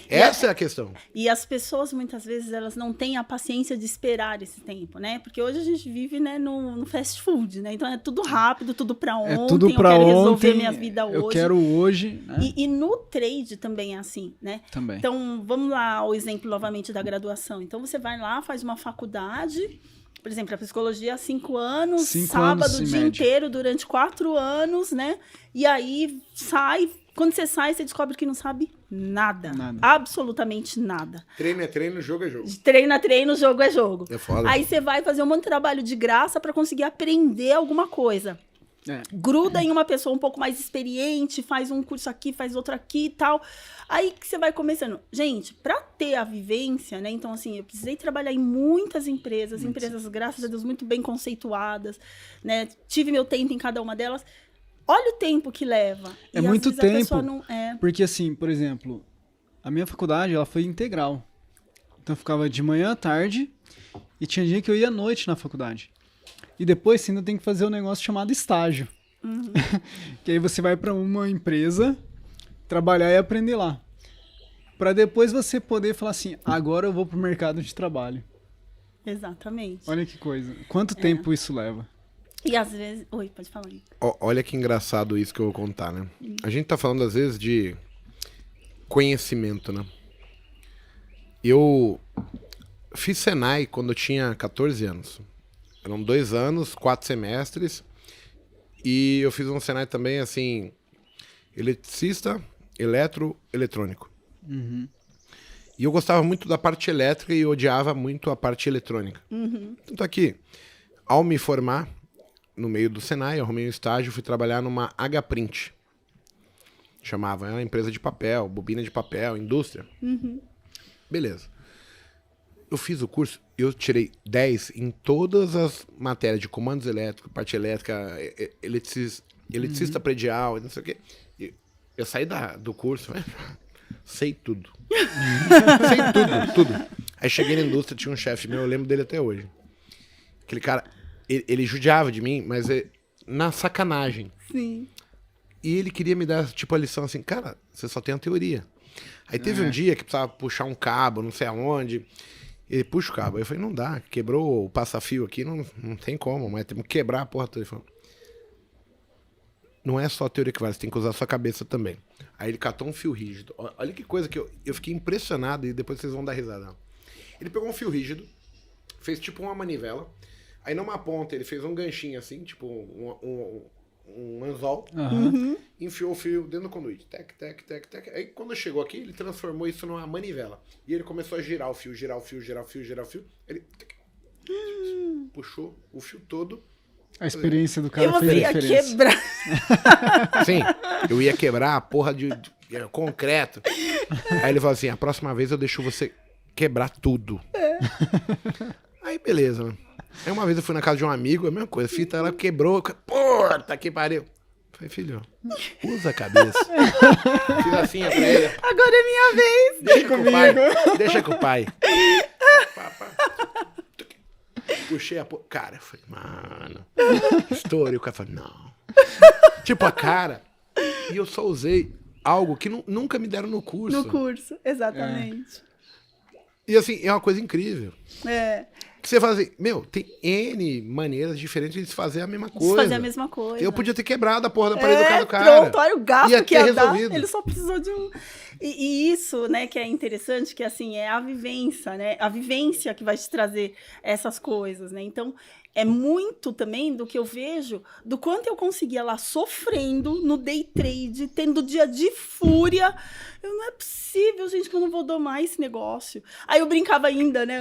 Speaker 1: Essa é a questão.
Speaker 2: E as pessoas, muitas vezes, elas não têm a paciência de esperar esse tempo, né? Porque hoje a gente vive, né, no fast food, né? Então é tudo rápido, tudo pra ontem.
Speaker 3: É tudo pra
Speaker 2: eu quero
Speaker 3: ontem.
Speaker 2: resolver minha vida hoje.
Speaker 3: Eu quero hoje. Né?
Speaker 2: E no trade também é assim, né?
Speaker 3: Também.
Speaker 2: Então, vamos lá ao exemplo novamente da graduação. Então, você vai lá, faz uma faculdade, por exemplo, a psicologia há 5 anos,
Speaker 3: 5
Speaker 2: sábado
Speaker 3: anos,
Speaker 2: o
Speaker 3: em
Speaker 2: dia
Speaker 3: média.
Speaker 2: inteiro, durante 4 anos, né? E aí sai, quando você sai, você descobre que não sabe nada.
Speaker 3: Nada.
Speaker 2: Absolutamente nada.
Speaker 1: Treino é treino, jogo é jogo.
Speaker 2: Treino é treino, jogo é jogo.
Speaker 1: É foda.
Speaker 2: Aí você vai fazer um monte de trabalho de graça para conseguir aprender alguma coisa.
Speaker 3: É.
Speaker 2: Gruda em uma pessoa um pouco mais experiente, faz um curso aqui, faz outro aqui e tal. Aí que você vai começando. Gente, para ter a vivência, né? Então, assim, eu precisei trabalhar em muitas empresas, graças a Deus, muito bem conceituadas, né? Tive meu tempo em cada uma delas. Olha o tempo que leva.
Speaker 3: É
Speaker 2: às
Speaker 3: muito
Speaker 2: vezes a pessoa
Speaker 3: tempo.
Speaker 2: não é.
Speaker 3: Porque assim, por exemplo, a minha faculdade, ela foi integral. Então eu ficava de manhã à tarde e tinha dia que eu ia à noite na faculdade. E depois você ainda tem que fazer um negócio chamado estágio. Que aí você vai para uma empresa trabalhar e aprender lá. Para depois você poder falar assim, agora eu vou pro mercado de trabalho.
Speaker 2: Exatamente.
Speaker 3: Olha que coisa. Quanto tempo isso leva?
Speaker 2: E às vezes... Oi, pode falar aí.
Speaker 1: Olha que engraçado isso que eu vou contar, né? A gente tá falando às vezes de conhecimento, né? Eu fiz Senai quando eu tinha 14 anos. Eram 2 anos, 4 semestres. E eu fiz um Senai também, assim, eletricista, eletrônico. E eu gostava muito da parte elétrica e odiava muito a parte eletrônica. Tanto é que, ao me formar, no meio do Senai, eu arrumei um estágio, fui trabalhar numa H-Print. Chamava, era uma empresa de papel, bobina de papel, indústria. Beleza. Eu fiz o curso, eu tirei 10 em todas as matérias de comandos elétricos, parte elétrica, eletricista predial, não sei o quê. E eu saí do curso, né? Sei tudo. Sei tudo. Aí cheguei na indústria, tinha um chefe meu, eu lembro dele até hoje. Aquele cara, ele judiava de mim, mas na sacanagem.
Speaker 2: Sim.
Speaker 1: E ele queria me dar, tipo, a lição assim, cara, você só tem a teoria. Aí teve um dia que precisava puxar um cabo, não sei aonde. Ele puxa o cabo. Aí eu falei, não dá, quebrou o passa-fio aqui, não tem como, mas temos que quebrar a porra toda. Ele falou, não é só a teoria que vale, você tem que usar a sua cabeça também. Aí ele catou um fio rígido. Olha que coisa que eu fiquei impressionado e depois vocês vão dar risada. Ele pegou um fio rígido, fez tipo uma manivela, aí numa ponta ele fez um ganchinho assim, tipo um anzol, enfiou o fio dentro do conduíte. Tec, tec, tec, tec. Aí quando chegou aqui, ele transformou isso numa manivela. E ele começou a girar o fio. Ele puxou o fio todo.
Speaker 3: A experiência do cara
Speaker 2: Eu
Speaker 3: fez a
Speaker 2: ia
Speaker 3: diferença.
Speaker 2: quebrar.
Speaker 1: Sim, eu ia quebrar a porra de concreto. Aí ele falou assim, a próxima vez eu deixo você quebrar tudo. Aí beleza, mano. Aí uma vez eu fui na casa de um amigo, a mesma coisa, a fita ela quebrou, puta que pariu. Falei, filho, usa a cabeça. Fiz assim, ó, pra ele.
Speaker 2: Agora é minha vez.
Speaker 1: Deixa com o pai. Pá, pá. Puxei a porra. Cara, eu falei, mano. Estourei. O cara falou, não. Tipo, a cara. E eu só usei algo que nunca me deram no curso.
Speaker 2: No curso, exatamente.
Speaker 1: E assim, é uma coisa incrível.
Speaker 2: É.
Speaker 1: Que você fala assim, meu, tem N maneiras diferentes de se fazer a mesma coisa.
Speaker 2: Fazer a mesma coisa.
Speaker 1: Eu podia ter quebrado a porra da parede do cara do cara.
Speaker 2: Pronto, olha o gasto
Speaker 1: Ia
Speaker 2: que
Speaker 1: ter
Speaker 2: ia dar.
Speaker 1: resolvido.
Speaker 2: Ele só precisou de um... E isso, né, que é interessante, que assim, é a vivência, né? A vivência que vai te trazer essas coisas, né? Então, é muito também do que eu vejo, do quanto eu conseguia lá sofrendo no day trade, tendo dia de fúria. Não é possível, gente, que eu não vou domar esse negócio. Aí eu brincava ainda, né?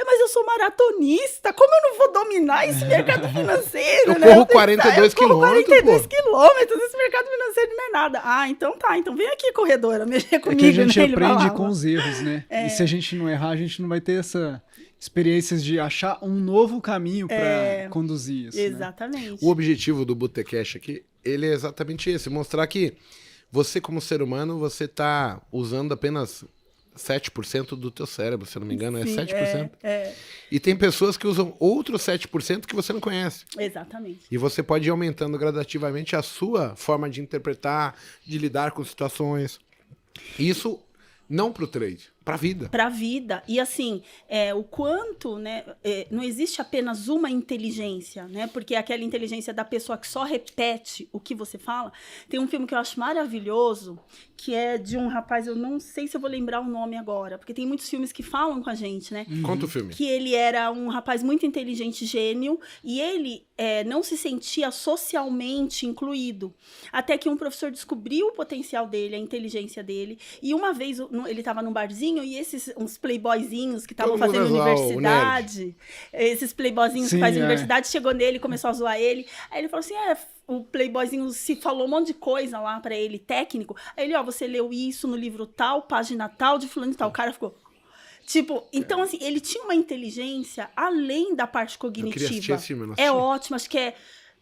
Speaker 2: Mas eu sou maratonista, como eu não vou dominar esse mercado financeiro,
Speaker 1: Eu
Speaker 2: né?
Speaker 1: corro
Speaker 2: Eu pensei,
Speaker 1: 42
Speaker 2: eu corro
Speaker 1: quilômetros,
Speaker 2: 42
Speaker 1: pô.
Speaker 2: quilômetros, esse mercado financeiro não é nada. Ah, então tá, então vem aqui, corredora, mexer
Speaker 3: É
Speaker 2: comigo,
Speaker 3: que a gente
Speaker 2: né? Ele
Speaker 3: aprende
Speaker 2: falava.
Speaker 3: com os erros, né? E se a gente não errar, a gente não vai ter essa experiências de achar um novo caminho para conduzir isso, né?
Speaker 2: Exatamente.
Speaker 1: O objetivo do Botecash aqui, ele é exatamente esse, mostrar que você como ser humano, você tá usando apenas 7% do teu cérebro, se eu não me engano,
Speaker 2: Sim,
Speaker 1: é 7%.
Speaker 2: É,
Speaker 1: E tem pessoas que usam outros 7% que você não conhece.
Speaker 2: exatamente.
Speaker 1: E você pode ir aumentando gradativamente a sua forma de interpretar, de lidar com situações. Isso não pro trade, pra vida.
Speaker 2: Para a vida. E assim, o quanto, né, não existe apenas uma inteligência, né? Porque aquela inteligência da pessoa que só repete o que você fala. Tem um filme que eu acho maravilhoso, que é de um rapaz, eu não sei se eu vou lembrar o nome agora, porque tem muitos filmes que falam com a gente, né?
Speaker 1: Conta o filme.
Speaker 2: Que ele era um rapaz muito inteligente, gênio, e ele não se sentia socialmente incluído. Até que um professor descobriu o potencial dele, a inteligência dele, e uma vez ele estava num barzinho e uns playboyzinhos que estavam
Speaker 1: Todo mundo
Speaker 2: fazendo
Speaker 1: vai zoar o
Speaker 2: universidade, esses playboyzinhos que
Speaker 3: Sim,
Speaker 2: fazem universidade, chegou nele e começou a zoar ele. Aí ele falou assim, o playboyzinho se falou um monte de coisa lá pra ele, técnico. Aí ele, você leu isso no livro tal, página tal, de fulano e tal. O cara ficou... Tipo, então assim, ele tinha uma inteligência além da parte cognitiva.
Speaker 1: Eu queria assistir esse filme, eu não
Speaker 2: É
Speaker 1: assisti.
Speaker 2: ótimo, acho que é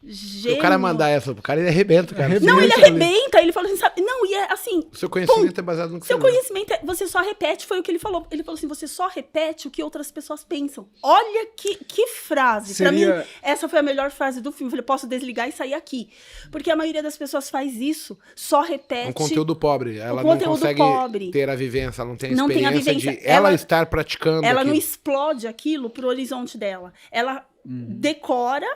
Speaker 2: gênio.
Speaker 1: Se o cara mandar essa pro cara, ele arrebenta, cara.
Speaker 2: Não, ele
Speaker 3: ali.
Speaker 2: arrebenta. Ele falou assim, sabe? Não, e é assim...
Speaker 1: O seu conhecimento é baseado no que
Speaker 2: Seu
Speaker 1: você lê.
Speaker 2: conhecimento, você só repete, foi o que ele falou. Ele falou assim, você só repete o que outras pessoas pensam. Olha que frase. Pra mim,
Speaker 3: Seria-
Speaker 2: essa foi a melhor frase do filme. Eu falei, posso desligar e sair aqui. Porque a maioria das pessoas faz isso, só repete.
Speaker 1: Um conteúdo pobre. Ela não
Speaker 2: conteúdo
Speaker 1: consegue
Speaker 2: pobre.
Speaker 1: ter a vivência, ela não tem a
Speaker 2: Não tem a
Speaker 1: experiência
Speaker 2: vivência.
Speaker 1: de ela
Speaker 2: Ela-
Speaker 1: estar praticando
Speaker 2: Ela não
Speaker 1: aquilo.
Speaker 2: explode aquilo pro horizonte dela. Ela decora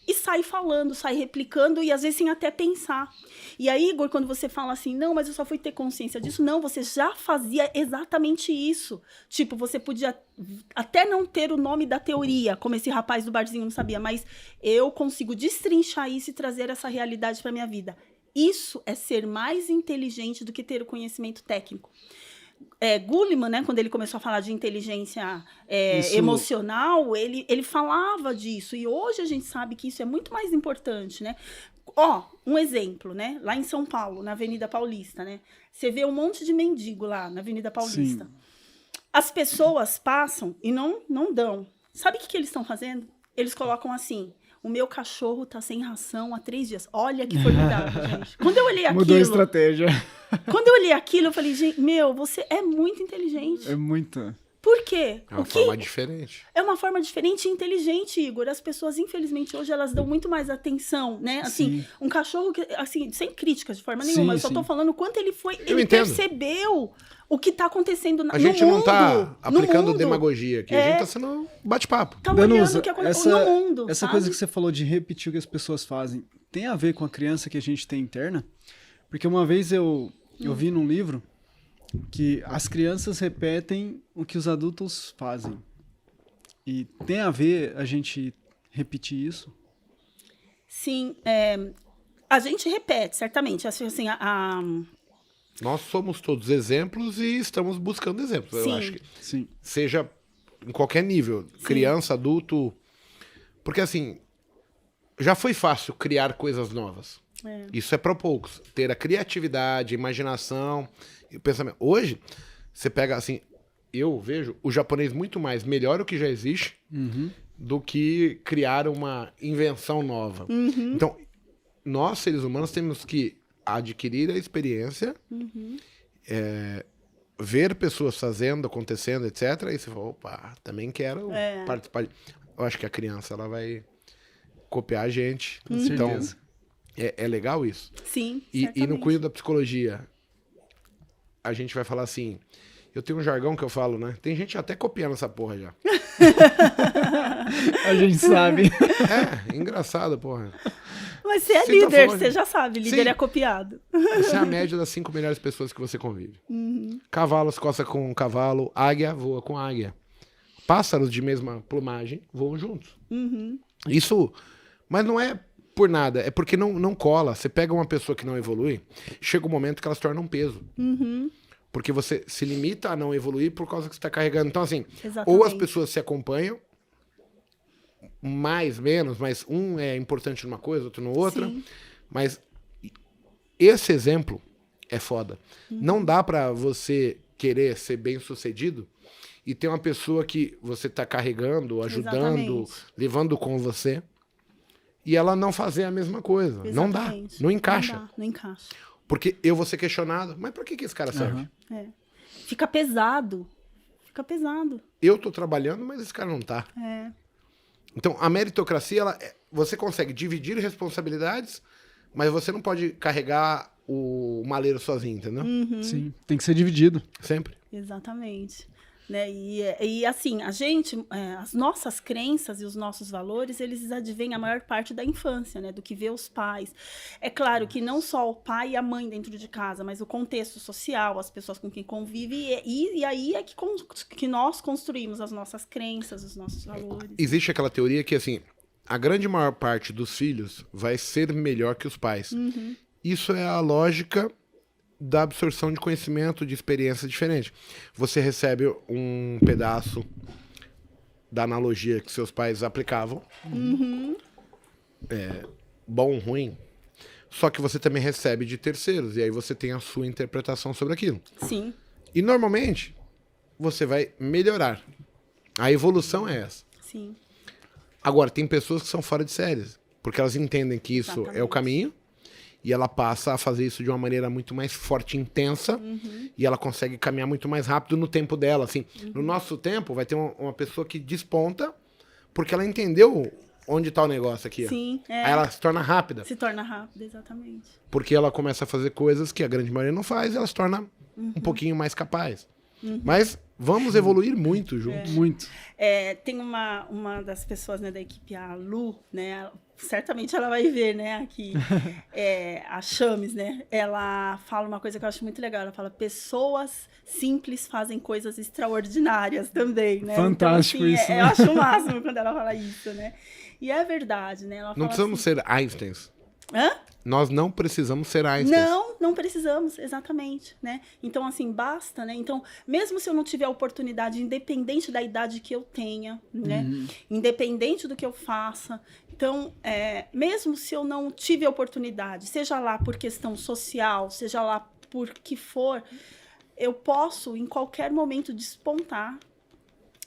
Speaker 2: e sai falando, sai replicando e às vezes sem até pensar. E aí, Igor, quando você fala assim, não, mas eu só fui ter consciência disso, não, você já fazia exatamente isso. Tipo, você podia até não ter o nome da teoria, como esse rapaz do barzinho não sabia, mas eu consigo destrinchar isso e trazer essa realidade para minha vida. Isso é ser mais inteligente do que ter o conhecimento técnico. Goleman, né, quando ele começou a falar de inteligência emocional, ele falava disso. E hoje a gente sabe que isso é muito mais importante, né? Um exemplo, né? Lá em São Paulo, na Avenida Paulista, né? Você vê um monte de mendigo lá na Avenida Paulista.
Speaker 3: Sim.
Speaker 2: As pessoas passam e não dão. Sabe o que eles estão fazendo? Eles colocam assim... O meu cachorro tá sem ração há 3 dias. Olha que formidável, gente. Quando eu olhei aquilo...
Speaker 3: Mudou a estratégia.
Speaker 2: Quando eu olhei aquilo, eu falei, gente, você é muito inteligente.
Speaker 3: É muito.
Speaker 2: Por quê?
Speaker 1: É uma forma diferente.
Speaker 2: É uma forma diferente e inteligente, Igor. As pessoas, infelizmente, hoje, elas dão muito mais atenção, né? Assim,
Speaker 3: Sim.
Speaker 2: um cachorro, assim, sem críticas de forma
Speaker 3: Sim,
Speaker 2: nenhuma. Eu só tô
Speaker 3: sim.
Speaker 2: falando o quanto ele
Speaker 1: Eu
Speaker 2: ele
Speaker 1: entendo.
Speaker 2: percebeu o que tá acontecendo no
Speaker 1: A
Speaker 2: mundo.
Speaker 1: gente não tá
Speaker 2: no
Speaker 1: aplicando
Speaker 2: mundo.
Speaker 1: demagogia aqui, a gente tá sendo bate-papo.
Speaker 2: Tá olhando
Speaker 3: Danusa,
Speaker 2: o que acontece no mundo,
Speaker 3: essa
Speaker 2: sabe?
Speaker 3: coisa que você falou de repetir o que as pessoas fazem, tem a ver com a criança que a gente tem interna? Porque uma vez eu vi num livro que as crianças repetem o que os adultos fazem. E tem a ver a gente repetir isso?
Speaker 2: Sim, a gente repete, certamente. Assim,
Speaker 1: Nós somos todos exemplos e estamos buscando exemplos.
Speaker 2: Sim.
Speaker 1: Eu acho que
Speaker 3: Sim.
Speaker 1: seja em qualquer nível, criança, adulto. Porque assim, já foi fácil criar coisas novas. Isso é para poucos. Ter a criatividade, a imaginação e o pensamento. Hoje, você pega assim, eu vejo o japonês muito mais melhor o que já existe do que criar uma invenção nova. Então, nós, seres humanos, temos que adquirir a experiência, ver pessoas fazendo, acontecendo, etc. E você fala, opa, também quero participar. Eu acho que a criança, ela vai copiar a gente.
Speaker 3: Com
Speaker 1: Então,
Speaker 3: certeza.
Speaker 1: é legal isso.
Speaker 2: sim,
Speaker 1: E no
Speaker 2: certamente.
Speaker 1: cunho da psicologia, a gente vai falar assim... Eu tenho um jargão que eu falo, né? Tem gente até copiando essa porra já.
Speaker 3: A gente sabe.
Speaker 1: Engraçado, porra.
Speaker 2: Mas você é
Speaker 1: Você tá
Speaker 2: líder,
Speaker 1: falando-
Speaker 2: você já sabe. Líder
Speaker 1: Sim.
Speaker 2: é copiado.
Speaker 1: Essa é a média das 5 melhores pessoas que você convive. Cavalo se coça com cavalo, águia voa com águia. Pássaros de mesma plumagem voam juntos. Isso, mas não é por nada, é porque não cola. Você pega uma pessoa que não evolui, chega um momento que ela se torna um peso. Porque você se limita a não evoluir por causa que você está carregando. Então, assim, ou as
Speaker 2: Exatamente.
Speaker 1: pessoas se acompanham, mais, menos, mas um é importante numa coisa, outro no outra.
Speaker 2: Sim.
Speaker 1: Mas esse exemplo é foda. Não dá pra você querer ser bem sucedido e ter uma pessoa que você tá carregando, ajudando,
Speaker 2: Exatamente.
Speaker 1: levando com você e ela não fazer a mesma coisa. Não dá.
Speaker 2: Exatamente.
Speaker 1: Não encaixa.
Speaker 2: Não dá, não encaixa.
Speaker 1: Porque eu vou ser questionado. Mas pra que esse cara serve?
Speaker 3: Aham.
Speaker 2: É. Fica pesado. Fica pesado.
Speaker 1: Eu tô trabalhando, mas esse cara não tá.
Speaker 2: É.
Speaker 1: Então, a meritocracia, você consegue dividir responsabilidades, mas você não pode carregar o maleiro sozinho, entendeu?
Speaker 3: Sim, tem que ser dividido.
Speaker 1: Sempre.
Speaker 2: Exatamente. Né? E assim, a gente, as nossas crenças e os nossos valores, eles advêm a maior parte da infância, né? Do que vê os pais. É claro que não só o pai e a mãe dentro de casa, mas o contexto social, as pessoas com quem convive, e aí é que nós construímos as nossas crenças, os nossos valores.
Speaker 1: Existe aquela teoria que, assim, a grande maior parte dos filhos vai ser melhor que os pais. Isso é a lógica da absorção de conhecimento, de experiência diferente. Você recebe um pedaço da analogia que seus pais aplicavam, bom, ruim, só que você também recebe de terceiros, e aí você tem a sua interpretação sobre aquilo.
Speaker 2: Sim,
Speaker 1: E normalmente, você vai melhorar. A evolução é essa.
Speaker 2: sim.
Speaker 1: Agora, tem pessoas que são fora de séries, porque elas entendem que isso é o
Speaker 2: Exatamente.
Speaker 1: caminho, e ela passa a fazer isso de uma maneira muito mais forte e intensa, e ela consegue caminhar muito mais rápido no tempo dela. Assim, no nosso tempo, vai ter uma pessoa que desponta, porque ela entendeu onde está o negócio aqui. Ó.
Speaker 2: Sim, é.
Speaker 1: Aí ela se torna rápida,
Speaker 2: Se torna rápido, exatamente.
Speaker 1: porque ela começa a fazer coisas que a grande maioria não faz, e ela se torna um pouquinho mais capaz. Mas vamos evoluir muito juntos.
Speaker 3: Muito.
Speaker 2: Tem uma das pessoas, né, da equipe, a Lu, né? Certamente ela vai ver, né, aqui, a Chames, né? Ela fala uma coisa que eu acho muito legal. Ela fala: pessoas simples fazem coisas extraordinárias também, né?
Speaker 3: Fantástico
Speaker 2: então, assim,
Speaker 3: isso, né?
Speaker 2: Eu acho o máximo quando ela fala isso, né? E é verdade, né? Ela
Speaker 1: Não
Speaker 2: fala
Speaker 1: precisamos
Speaker 2: assim,
Speaker 1: ser Einsteins.
Speaker 2: hã?
Speaker 1: Nós não precisamos ser Einsteins.
Speaker 2: Não precisamos, exatamente, né? Então, assim, basta, né? Então, mesmo se eu não tiver a oportunidade, independente da idade que eu tenha, né? Independente do que eu faça, então, mesmo se eu não tive a oportunidade, seja lá por questão social, seja lá por que for, eu posso, em qualquer momento, despontar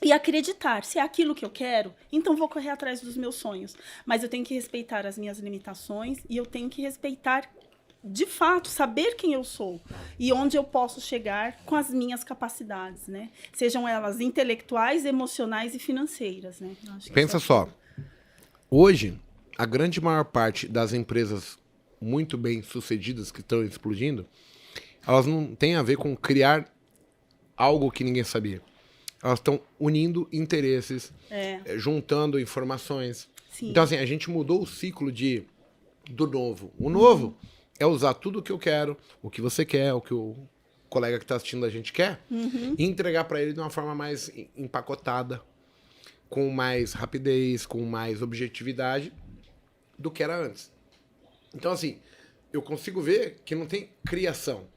Speaker 2: e acreditar, se é aquilo que eu quero, então vou correr atrás dos meus sonhos. Mas eu tenho que respeitar as minhas limitações e eu tenho que respeitar, de fato, saber quem eu sou e onde eu posso chegar com as minhas capacidades, né? Sejam elas intelectuais, emocionais e financeiras, né? Eu acho que
Speaker 1: Pensa
Speaker 2: isso é
Speaker 1: só. Hoje, a grande maior parte das empresas muito bem sucedidas que estão explodindo, elas não têm a ver com criar algo que ninguém sabia. Elas estão unindo interesses, juntando informações.
Speaker 2: Sim.
Speaker 1: Então, assim, a gente mudou o ciclo do novo. O novo é usar tudo o que eu quero, o que você quer, o que o colega que está assistindo a gente quer, e entregar para ele de uma forma mais empacotada, com mais rapidez, com mais objetividade do que era antes. Então, assim, eu consigo ver que não tem criação.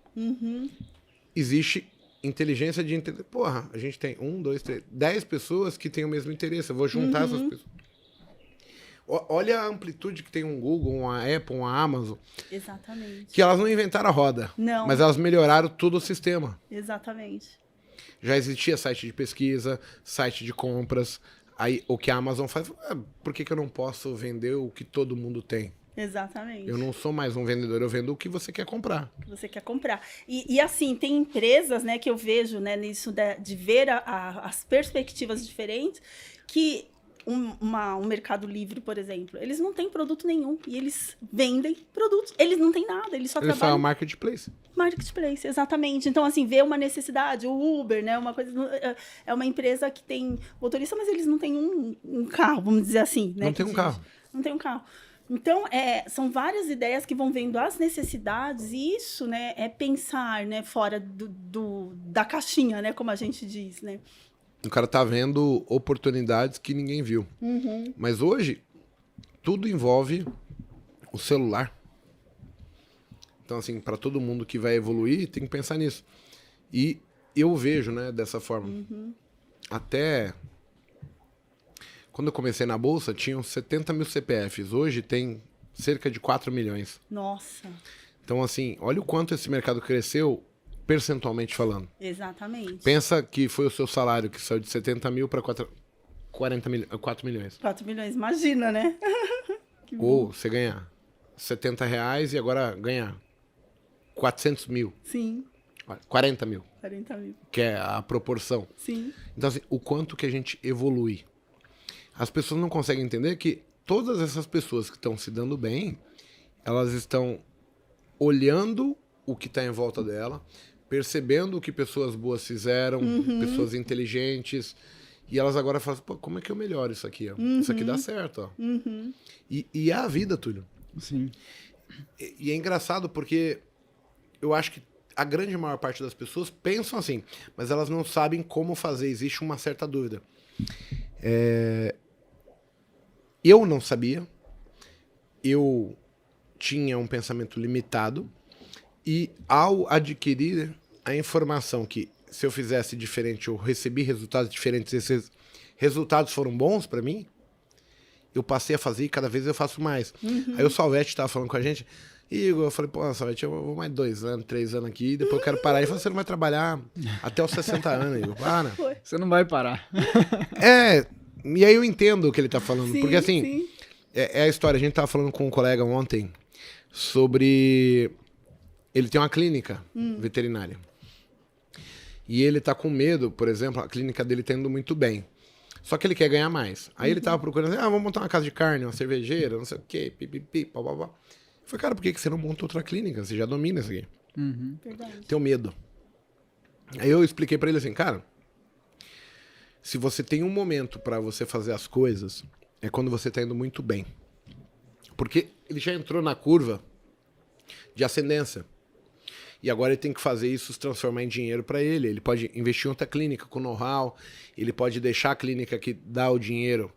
Speaker 1: Existe inteligência de entender. Porra, a gente tem 1, 2, 3, 10 pessoas que têm o mesmo interesse. Eu vou juntar essas pessoas. Olha a amplitude que tem um Google, uma Apple, uma Amazon,
Speaker 2: Exatamente.
Speaker 1: que elas não inventaram a roda.
Speaker 2: Não.
Speaker 1: Mas elas melhoraram todo o sistema.
Speaker 2: Exatamente.
Speaker 1: Já existia site de pesquisa, site de compras. Aí o que a Amazon faz, por que eu não posso vender o que todo mundo tem?
Speaker 2: Exatamente.
Speaker 1: Eu não sou mais um vendedor, eu vendo o que você quer comprar.
Speaker 2: Que você quer comprar. E assim, tem empresas, né, que eu vejo, né, nisso de ver as perspectivas diferentes, que um Mercado Livre, por exemplo, eles não têm produto nenhum e eles vendem produtos. Eles não têm nada, eles só
Speaker 1: Ele só é
Speaker 2: trabalham
Speaker 1: um marketplace.
Speaker 2: marketplace, exatamente. Então, assim, vê uma necessidade, o Uber, né, uma coisa, é uma empresa que tem motorista, mas eles não têm um carro, vamos dizer assim, né?
Speaker 1: Não tem um carro.
Speaker 2: Não tem um carro. Então, são várias ideias que vão vendo as necessidades e isso, né, é pensar, né, fora da caixinha, né, como a gente diz, né?
Speaker 1: O cara tá vendo oportunidades que ninguém viu. Mas hoje, tudo envolve o celular. Então, assim, para todo mundo que vai evoluir, tem que pensar nisso. E eu vejo, né, dessa forma. Até Quando eu comecei na Bolsa, tinham 70 mil CPFs. Hoje tem cerca de 4 milhões.
Speaker 2: Nossa.
Speaker 1: Então, assim, olha o quanto esse mercado cresceu, percentualmente falando.
Speaker 2: Exatamente.
Speaker 1: Pensa que foi o seu salário que saiu de 70 mil para 4 milhões.
Speaker 2: 4 milhões, imagina, né? Que bom.
Speaker 1: Ou você ganhar R$70 e agora ganhar 400 mil.
Speaker 2: Sim,
Speaker 1: 40 mil,
Speaker 2: 40 mil.
Speaker 1: que é a proporção.
Speaker 2: Sim.
Speaker 1: Então, assim, o quanto que a gente evolui. As pessoas não conseguem entender que todas essas pessoas que estão se dando bem, elas estão olhando o que está em volta dela, percebendo o que pessoas boas fizeram, pessoas inteligentes, e elas agora falam, pô, como é que eu melhoro isso aqui? Ó? Isso aqui dá certo. Ó. E é a vida, Túlio.
Speaker 3: Sim.
Speaker 1: E é engraçado porque eu acho que a grande maior parte das pessoas pensam assim, mas elas não sabem como fazer, existe uma certa dúvida. Eu não sabia, eu tinha um pensamento limitado, e ao adquirir a informação que se eu fizesse diferente, eu recebi resultados diferentes, esses resultados foram bons para mim, eu passei a fazer e cada vez eu faço mais. Aí o Salvete estava falando com a gente, Igor, eu falei, pô, Salvete, eu vou mais 2 anos, 3 anos aqui, depois eu quero parar. Ele falou, você não vai trabalhar até os 60 anos, Igor, para.
Speaker 3: Você não vai parar.
Speaker 1: E aí eu entendo o que ele tá falando,
Speaker 2: Sim,
Speaker 1: porque assim,
Speaker 2: sim.
Speaker 1: é a história, a gente tava falando com um colega ontem sobre... Ele tem uma clínica veterinária. E ele tá com medo, por exemplo, a clínica dele tá indo muito bem. Só que ele quer ganhar mais. Aí ele tava procurando, vamos montar uma casa de carne, uma cervejeira, não sei o quê, pipipi, papapá. Eu falei, cara, por que você não monta outra clínica? Você já domina isso aqui.
Speaker 2: Verdade.
Speaker 1: Tenho medo. Aí eu expliquei pra ele assim, cara, se você tem um momento pra você fazer as coisas, é quando você tá indo muito bem. Porque ele já entrou na curva de ascendência. E agora ele tem que fazer isso se transformar em dinheiro para ele. Ele pode investir em outra clínica com know-how, ele pode deixar a clínica que dá o dinheiro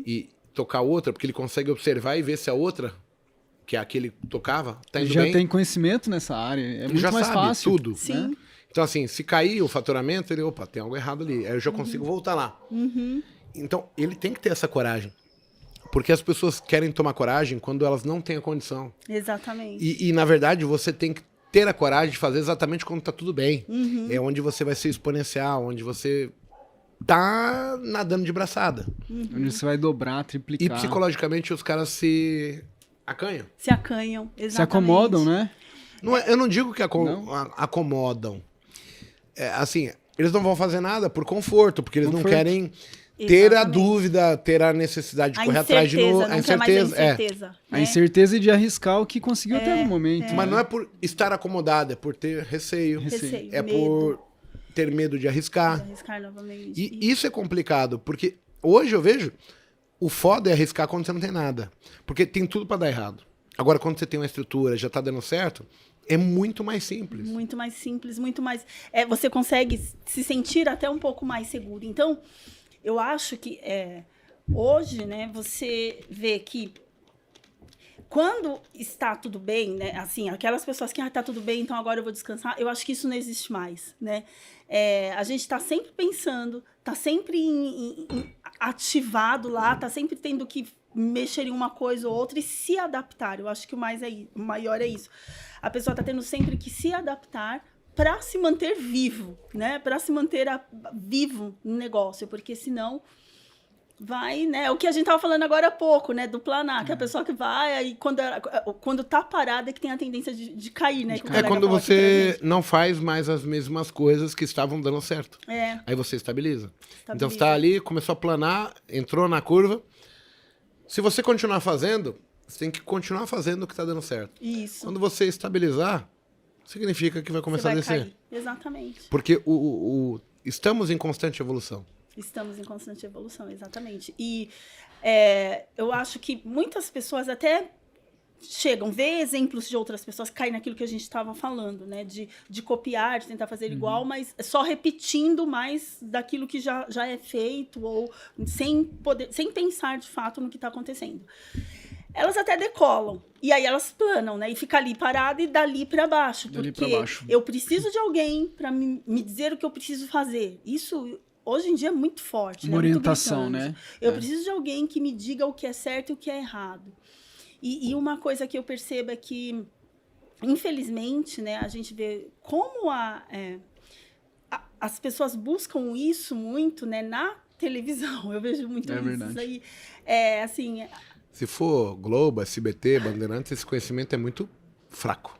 Speaker 1: e tocar outra, porque ele consegue observar e ver se a outra, que é a que ele tocava, tá indo
Speaker 3: Já
Speaker 1: bem.
Speaker 3: tem conhecimento nessa área, é
Speaker 1: Ele
Speaker 3: muito
Speaker 1: já
Speaker 3: mais
Speaker 1: sabe
Speaker 3: fácil.
Speaker 1: tudo.
Speaker 2: Sim.
Speaker 3: Né?
Speaker 1: Então, assim, se cair o faturamento, ele, opa, tem algo errado ali. Aí eu já consigo voltar lá. Então, ele tem que ter essa coragem. Porque as pessoas querem tomar coragem quando elas não têm a condição.
Speaker 2: Exatamente.
Speaker 1: E na verdade, você tem que ter a coragem de fazer exatamente quando tá tudo bem. É onde você vai ser exponencial, onde você tá nadando de braçada.
Speaker 3: Onde você vai dobrar,
Speaker 1: E
Speaker 3: triplicar.
Speaker 1: psicologicamente os caras se acanham.
Speaker 2: Se acanham, exatamente.
Speaker 3: Se acomodam, né?
Speaker 1: Não é, eu não digo que
Speaker 3: Não?
Speaker 1: acomodam. Assim, eles não vão fazer nada por conforto, porque eles não
Speaker 3: Conforto.
Speaker 1: querem ter a
Speaker 2: Exatamente.
Speaker 1: dúvida, ter a necessidade de
Speaker 2: A
Speaker 1: correr atrás de novo.
Speaker 2: incerteza, não quer mais a incerteza.
Speaker 3: A
Speaker 2: né?
Speaker 3: incerteza de arriscar o que conseguiu até no momento.
Speaker 1: Mas não é por estar acomodado, é por ter receio.
Speaker 2: Receio,
Speaker 1: É
Speaker 2: medo.
Speaker 1: por ter medo de arriscar.
Speaker 2: Arriscar novamente.
Speaker 1: E isso é complicado, porque hoje eu vejo o foda é arriscar quando você não tem nada. Porque tem tudo pra dar errado. Agora, quando você tem uma estrutura, já tá dando certo, é muito mais simples.
Speaker 2: Muito mais simples, muito mais... você consegue se sentir até um pouco mais seguro. Então, eu acho que hoje, né, você vê que quando está tudo bem, né, assim, aquelas pessoas que tá tudo bem, então agora eu vou descansar, eu acho que isso não existe mais, né? A gente está sempre pensando, está sempre ativado lá, está sempre tendo que mexer em uma coisa ou outra e se adaptar. Eu acho que o maior é isso. A pessoa está tendo sempre que se adaptar para se manter vivo, né? Para se manter vivo no negócio, porque senão vai, né? O que a gente estava falando agora há pouco, né? Do planar, que a pessoa que vai, aí quando tá parada é que tem a tendência de cair, né? Que o colega
Speaker 1: Quando
Speaker 2: falou aqui
Speaker 1: você
Speaker 2: pra gente.
Speaker 1: não faz mais as mesmas coisas que estavam dando certo. Aí você estabiliza. Então você tá ali, começou a planar, entrou na curva. Se você continuar fazendo, você tem que continuar fazendo o que tá dando certo.
Speaker 2: Isso.
Speaker 1: Quando você estabilizar, significa que vai começar a descer.
Speaker 2: Cair. Exatamente.
Speaker 1: Porque estamos em constante evolução.
Speaker 2: Estamos em constante evolução, exatamente. E eu acho que muitas pessoas até chegam, vê exemplos de outras pessoas, caem naquilo que a gente estava falando, né? De copiar, de tentar fazer igual, mas só repetindo mais daquilo que já é feito, ou sem pensar de fato no que está acontecendo. Elas até decolam, e aí elas planam, né? E fica ali parada e dali para baixo.
Speaker 3: Dali
Speaker 2: porque
Speaker 3: pra baixo.
Speaker 2: eu preciso de alguém para me dizer o que eu preciso fazer. Isso hoje em dia é muito forte.
Speaker 3: Uma
Speaker 2: né? Muito
Speaker 3: orientação,
Speaker 2: gritante.
Speaker 3: né?
Speaker 2: Eu preciso de alguém que me diga o que é certo e o que é errado. E uma coisa que eu percebo é que, infelizmente, né, a gente vê como as pessoas buscam isso muito, né, na televisão. Eu vejo muito
Speaker 3: É
Speaker 2: isso.
Speaker 3: verdade.
Speaker 2: Isso aí, assim,
Speaker 1: Se for Globo, SBT, Bandeirantes, esse conhecimento é muito fraco.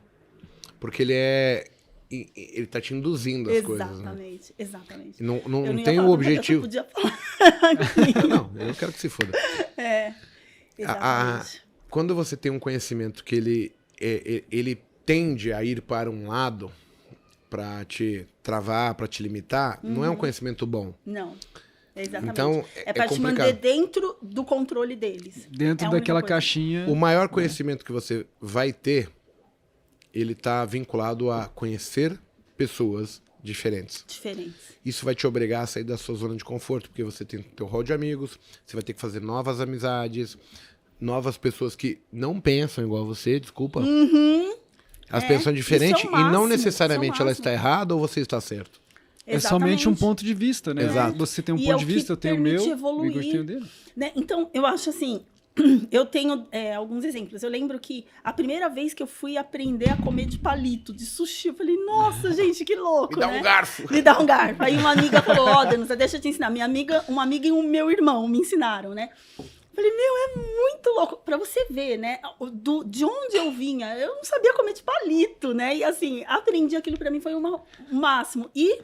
Speaker 1: Porque ele tá te induzindo as coisas, né?
Speaker 2: exatamente.
Speaker 1: Não
Speaker 2: Eu ia
Speaker 1: tem
Speaker 2: falar,
Speaker 1: o
Speaker 2: mas eu
Speaker 1: objetivo.
Speaker 2: podia falar aqui.
Speaker 1: Não, eu quero que se foda.
Speaker 2: Exatamente.
Speaker 1: Quando você tem um conhecimento que ele tende a ir para um lado para te travar, para te limitar, não é um conhecimento bom.
Speaker 2: Não. Exatamente.
Speaker 1: Então,
Speaker 2: é para te
Speaker 1: complicado.
Speaker 2: manter dentro do controle deles.
Speaker 3: Dentro
Speaker 2: É a única
Speaker 3: daquela
Speaker 2: coisa.
Speaker 3: caixinha.
Speaker 1: O maior conhecimento que você vai ter, ele está vinculado a conhecer pessoas diferentes.
Speaker 2: Diferentes.
Speaker 1: Isso vai te obrigar a sair da sua zona de conforto, porque você tem teu rol de amigos, você vai ter que fazer novas amizades, novas pessoas que não pensam igual você, desculpa. Elas pensam diferente
Speaker 2: isso é o
Speaker 1: e não
Speaker 2: máximo,
Speaker 1: necessariamente
Speaker 2: isso é o
Speaker 1: ela
Speaker 2: máximo.
Speaker 1: está errada ou você está certo.
Speaker 3: É somente um
Speaker 2: Exatamente.
Speaker 3: ponto de vista, né?
Speaker 1: Exato.
Speaker 3: Você tem um
Speaker 2: E
Speaker 3: ponto
Speaker 2: é o
Speaker 3: de
Speaker 2: que
Speaker 3: vista, eu tenho o meu,
Speaker 2: permite
Speaker 3: o
Speaker 2: evoluir.
Speaker 3: Igor tem o dele.
Speaker 2: Né? Então, eu acho assim, eu tenho alguns exemplos. Eu lembro que a primeira vez que eu fui aprender a comer de palito, de sushi, eu falei, nossa, gente, que louco,
Speaker 1: Me dá
Speaker 2: né?
Speaker 1: um garfo.
Speaker 2: Me dá um garfo. Aí uma amiga falou, ó, Danusa, deixa eu te ensinar. Uma amiga e o meu irmão me ensinaram, né? Falei, meu, é muito louco. Pra você ver, né? De onde eu vinha, eu não sabia comer de palito, né? E assim, aprendi aquilo pra mim, foi o máximo. E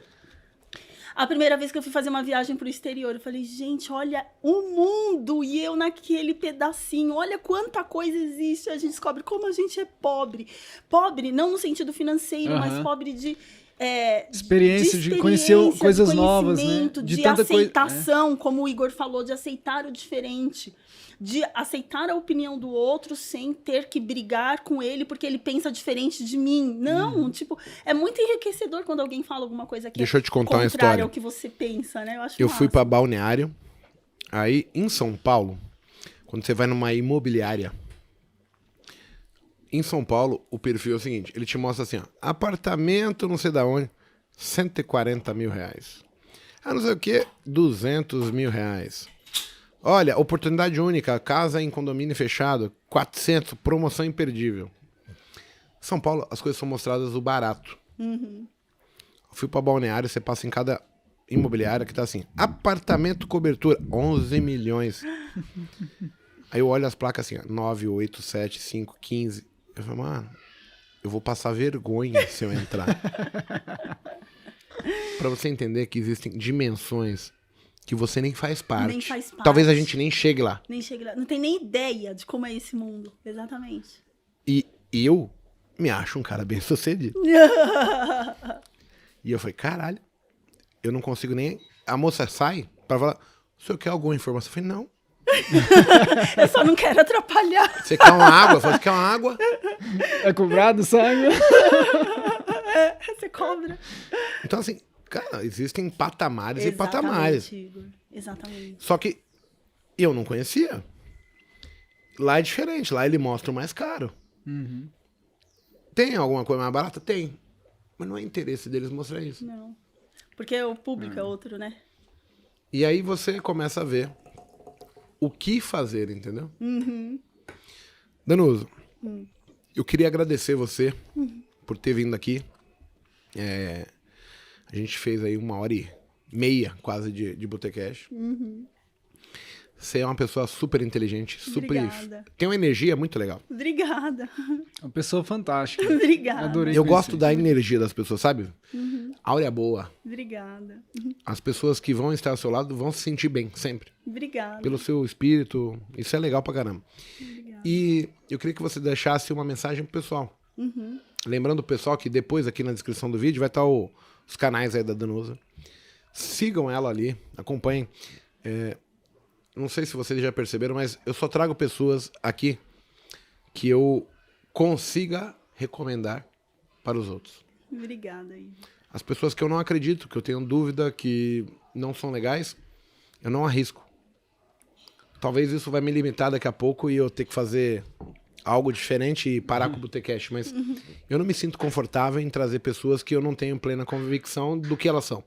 Speaker 2: a primeira vez que eu fui fazer uma viagem pro exterior, eu falei, gente, olha o mundo e eu naquele pedacinho, olha quanta coisa existe. A gente descobre como a gente é pobre. Pobre, não no sentido financeiro, mas pobre de...
Speaker 3: Experiência, de conhecer coisas novas, né?
Speaker 2: conhecimento, de
Speaker 3: tanta coisa,
Speaker 2: aceitação, como o Igor falou, de aceitar o diferente, de aceitar a opinião do outro sem ter que brigar com ele porque ele pensa diferente de mim. Não, tipo, é muito enriquecedor quando alguém fala alguma coisa que
Speaker 1: Deixa eu te contar uma
Speaker 2: contrária
Speaker 1: história.
Speaker 2: ao que você pensa, né? Eu acho
Speaker 1: Eu fui
Speaker 2: massa.
Speaker 1: para Balneário, aí em São Paulo, quando você vai numa imobiliária, em São Paulo, o perfil é o seguinte, ele te mostra assim, ó, apartamento não sei da onde, 140 mil reais. Ah, não sei o que, 200 mil reais. Olha, oportunidade única, casa em condomínio fechado, 400, promoção imperdível. São Paulo, as coisas são mostradas o barato. Eu fui para Balneário, você passa em cada imobiliária que tá assim, apartamento cobertura, 11 milhões. Aí eu olho as placas assim, ó, 9, 8, 7, 5, 15. Eu falo, mano, eu vou passar vergonha se eu entrar. Pra você entender que existem dimensões que você nem faz parte.
Speaker 2: Nem faz parte.
Speaker 1: Talvez a gente nem chegue lá.
Speaker 2: Nem chega lá. Não tem nem ideia de como é esse mundo. Exatamente.
Speaker 1: E eu me acho um cara bem sucedido. E eu falei, caralho, eu não consigo nem... A moça sai pra falar, o senhor quer alguma informação? Eu falei, não.
Speaker 2: Eu só não quero atrapalhar.
Speaker 1: Você quer uma água? Eu falei, você quer uma água?
Speaker 3: É cobrado, sabe?
Speaker 2: Você cobra.
Speaker 1: Então, assim, cara, existem patamares e patamares.
Speaker 2: Igor. Exatamente.
Speaker 1: Só que eu não conhecia. Lá é diferente, lá ele mostra o mais caro. Tem alguma coisa mais barata? Tem. Mas não é interesse deles mostrar isso.
Speaker 2: Não. Porque o público é outro, né?
Speaker 1: E aí você começa a ver o que fazer, entendeu? Danusa, eu queria agradecer você por ter vindo aqui. A gente fez aí 1h30 quase de Botecash. Você é uma pessoa super inteligente, super...
Speaker 2: Obrigada.
Speaker 1: Tem uma energia muito legal.
Speaker 2: Obrigada.
Speaker 3: Uma pessoa fantástica.
Speaker 2: Obrigada.
Speaker 3: Adorei
Speaker 1: Eu
Speaker 3: conhecer.
Speaker 1: gosto da energia das pessoas, sabe? Áurea boa.
Speaker 2: Obrigada.
Speaker 1: As pessoas que vão estar ao seu lado vão se sentir bem, sempre.
Speaker 2: Obrigada.
Speaker 1: Pelo seu espírito. Isso é legal pra caramba.
Speaker 2: Obrigada.
Speaker 1: E eu queria que você deixasse uma mensagem pro pessoal. Lembrando o pessoal que depois aqui na descrição do vídeo vai estar os canais aí da Danusa. Sigam ela ali, acompanhem. Não sei se vocês já perceberam, mas eu só trago pessoas aqui que eu consiga recomendar para os outros.
Speaker 2: Obrigada, Igor.
Speaker 1: As pessoas que eu não acredito, que eu tenho dúvida, que não são legais, eu não arrisco. Talvez isso vai me limitar daqui a pouco e eu ter que fazer algo diferente e parar com o Botecash, mas eu não me sinto confortável em trazer pessoas que eu não tenho plena convicção do que elas são.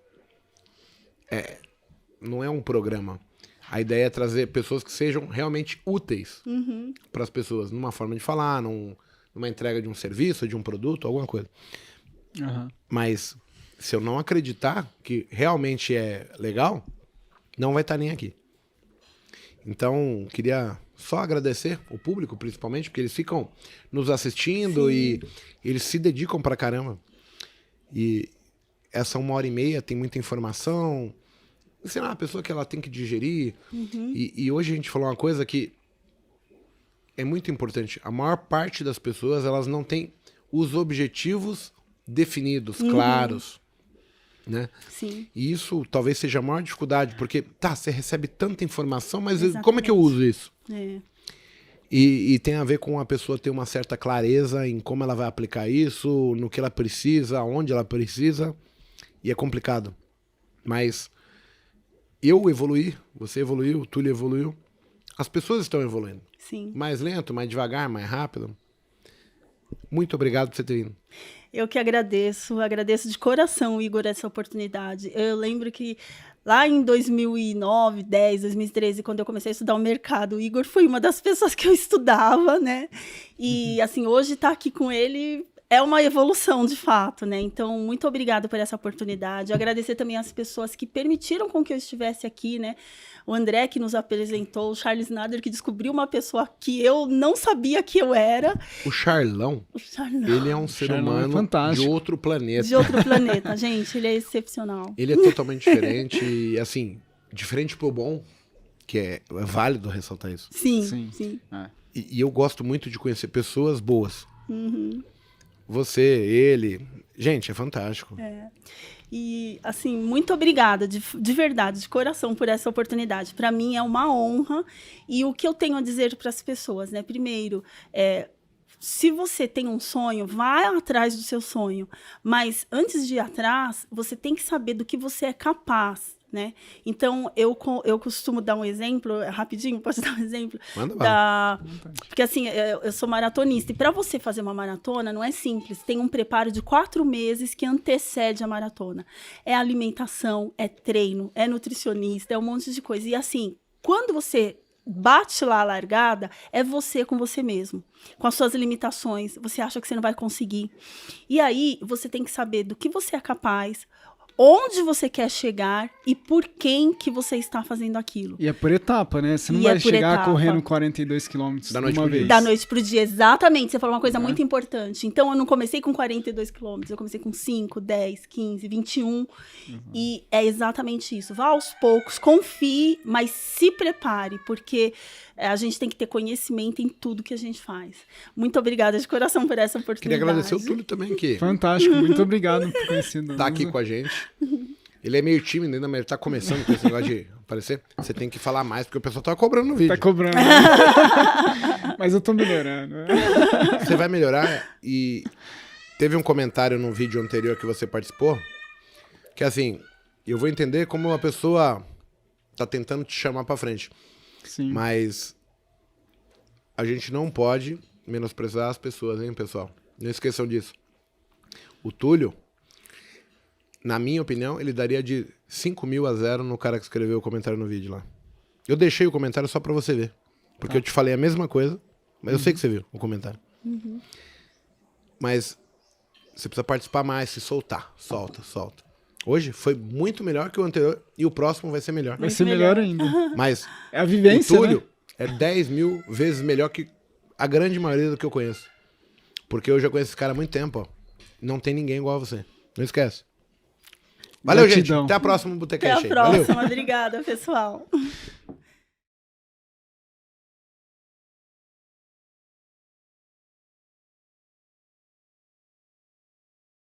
Speaker 1: não é um programa. A ideia é trazer pessoas que sejam realmente úteis para as pessoas, numa forma de falar, numa entrega de um serviço, de um produto, alguma coisa.
Speaker 3: Aham.
Speaker 1: Mas se eu não acreditar que realmente é legal, não vai estar nem aqui. Então, queria só agradecer o público, principalmente, porque eles ficam nos assistindo e eles se dedicam pra caramba. E essa 1h30 tem muita informação, ensinar a pessoa que ela tem que digerir. E hoje a gente falou uma coisa que é muito importante. A maior parte das pessoas, elas não têm os objetivos definidos, claros, né?
Speaker 2: Sim.
Speaker 1: E isso talvez seja a maior dificuldade, porque, você recebe tanta informação, mas
Speaker 2: Exatamente.
Speaker 1: como é que eu uso isso?
Speaker 2: É.
Speaker 1: E tem a ver com a pessoa ter uma certa clareza em como ela vai aplicar isso, no que ela precisa, onde ela precisa, e é complicado. Mas eu evoluí, você evoluiu, o Túlio evoluiu, as pessoas estão evoluindo.
Speaker 2: Sim.
Speaker 1: Mais lento, mais devagar, mais rápido. Muito obrigado por você ter vindo.
Speaker 2: Eu que agradeço de coração, Igor, essa oportunidade. Eu lembro que lá em 2009, 10, 2013, quando eu comecei a estudar o mercado, o Igor foi uma das pessoas que eu estudava, né? E, assim, hoje estar aqui com ele é uma evolução, de fato, né? Então, muito obrigada por essa oportunidade. Eu agradecer também às pessoas que permitiram com que eu estivesse aqui, né? O André, que nos apresentou, o Charles Nader, que descobriu uma pessoa que eu não sabia que eu era.
Speaker 1: O Charlão, ele é um ser humano de outro planeta.
Speaker 2: De outro planeta, gente, ele é excepcional.
Speaker 1: Ele é totalmente diferente e, assim, diferente pro bom, que é válido ressaltar isso.
Speaker 2: Sim.
Speaker 1: E eu gosto muito de conhecer pessoas boas. Você, ele... Gente, é fantástico.
Speaker 2: E, assim, muito obrigada, de verdade, de coração, por essa oportunidade. Para mim é uma honra. E o que eu tenho a dizer para as pessoas, né? Primeiro, se você tem um sonho, vai atrás do seu sonho. Mas antes de ir atrás, você tem que saber do que você é capaz, né? Então, eu costumo dar um exemplo, rapidinho, posso dar um exemplo?
Speaker 1: Manda lá.
Speaker 2: Porque, assim, eu sou maratonista, e para você fazer uma maratona não é simples, tem um preparo de 4 meses que antecede a maratona. É alimentação, é treino, é nutricionista, é um monte de coisa. E, assim, quando você bate lá a largada, é você com você mesmo, com as suas limitações, você acha que você não vai conseguir. E aí, você tem que saber do que você é capaz, onde você quer chegar e por quem que você está fazendo aquilo.
Speaker 3: E é por etapa, né? Você não vai chegar correndo 42 quilômetros de uma vez.
Speaker 2: Da noite pro dia, exatamente. Você falou uma coisa muito importante. Então, eu não comecei com 42 quilômetros, eu comecei com 5, 10, 15, 21. E é exatamente isso. Vá aos poucos, confie, mas se prepare, porque a gente tem que ter conhecimento em tudo que a gente faz. Muito obrigada de coração por essa oportunidade.
Speaker 1: Queria agradecer o Túlio também, que...
Speaker 3: Fantástico, muito obrigado por conhecer.
Speaker 1: Tá aqui com a gente. Ele é meio tímido ainda, mas ele tá começando com esse negócio de aparecer. Você tem que falar mais, porque o pessoal tá cobrando no vídeo.
Speaker 3: Tá cobrando. Mas eu tô melhorando.
Speaker 1: Você vai melhorar. E teve um comentário no vídeo anterior que você participou, que assim, eu vou entender como uma pessoa tá tentando te chamar pra frente.
Speaker 3: Sim.
Speaker 1: Mas a gente não pode menosprezar as pessoas, hein, pessoal? Não esqueçam disso. O Túlio, na minha opinião, ele daria de 5.000-0 no cara que escreveu o comentário no vídeo lá. Eu deixei o comentário só pra você ver. Porque eu te falei a mesma coisa, mas eu sei que você viu o comentário. Mas você precisa participar mais, se soltar. Solta. Hoje foi muito melhor que o anterior e o próximo vai ser melhor.
Speaker 3: Vai ser melhor ainda.
Speaker 1: Mas
Speaker 3: é a vivência,
Speaker 1: o Túlio,
Speaker 3: né?
Speaker 1: É 10.000 vezes melhor que a grande maioria do que eu conheço. Porque eu já conheço esse cara há muito tempo, ó. Não tem ninguém igual a você. Não esquece. Valeu,
Speaker 3: Gratidão.
Speaker 1: gente. Até a próxima Botecast.
Speaker 2: Até a próxima. Valeu. Obrigada, pessoal.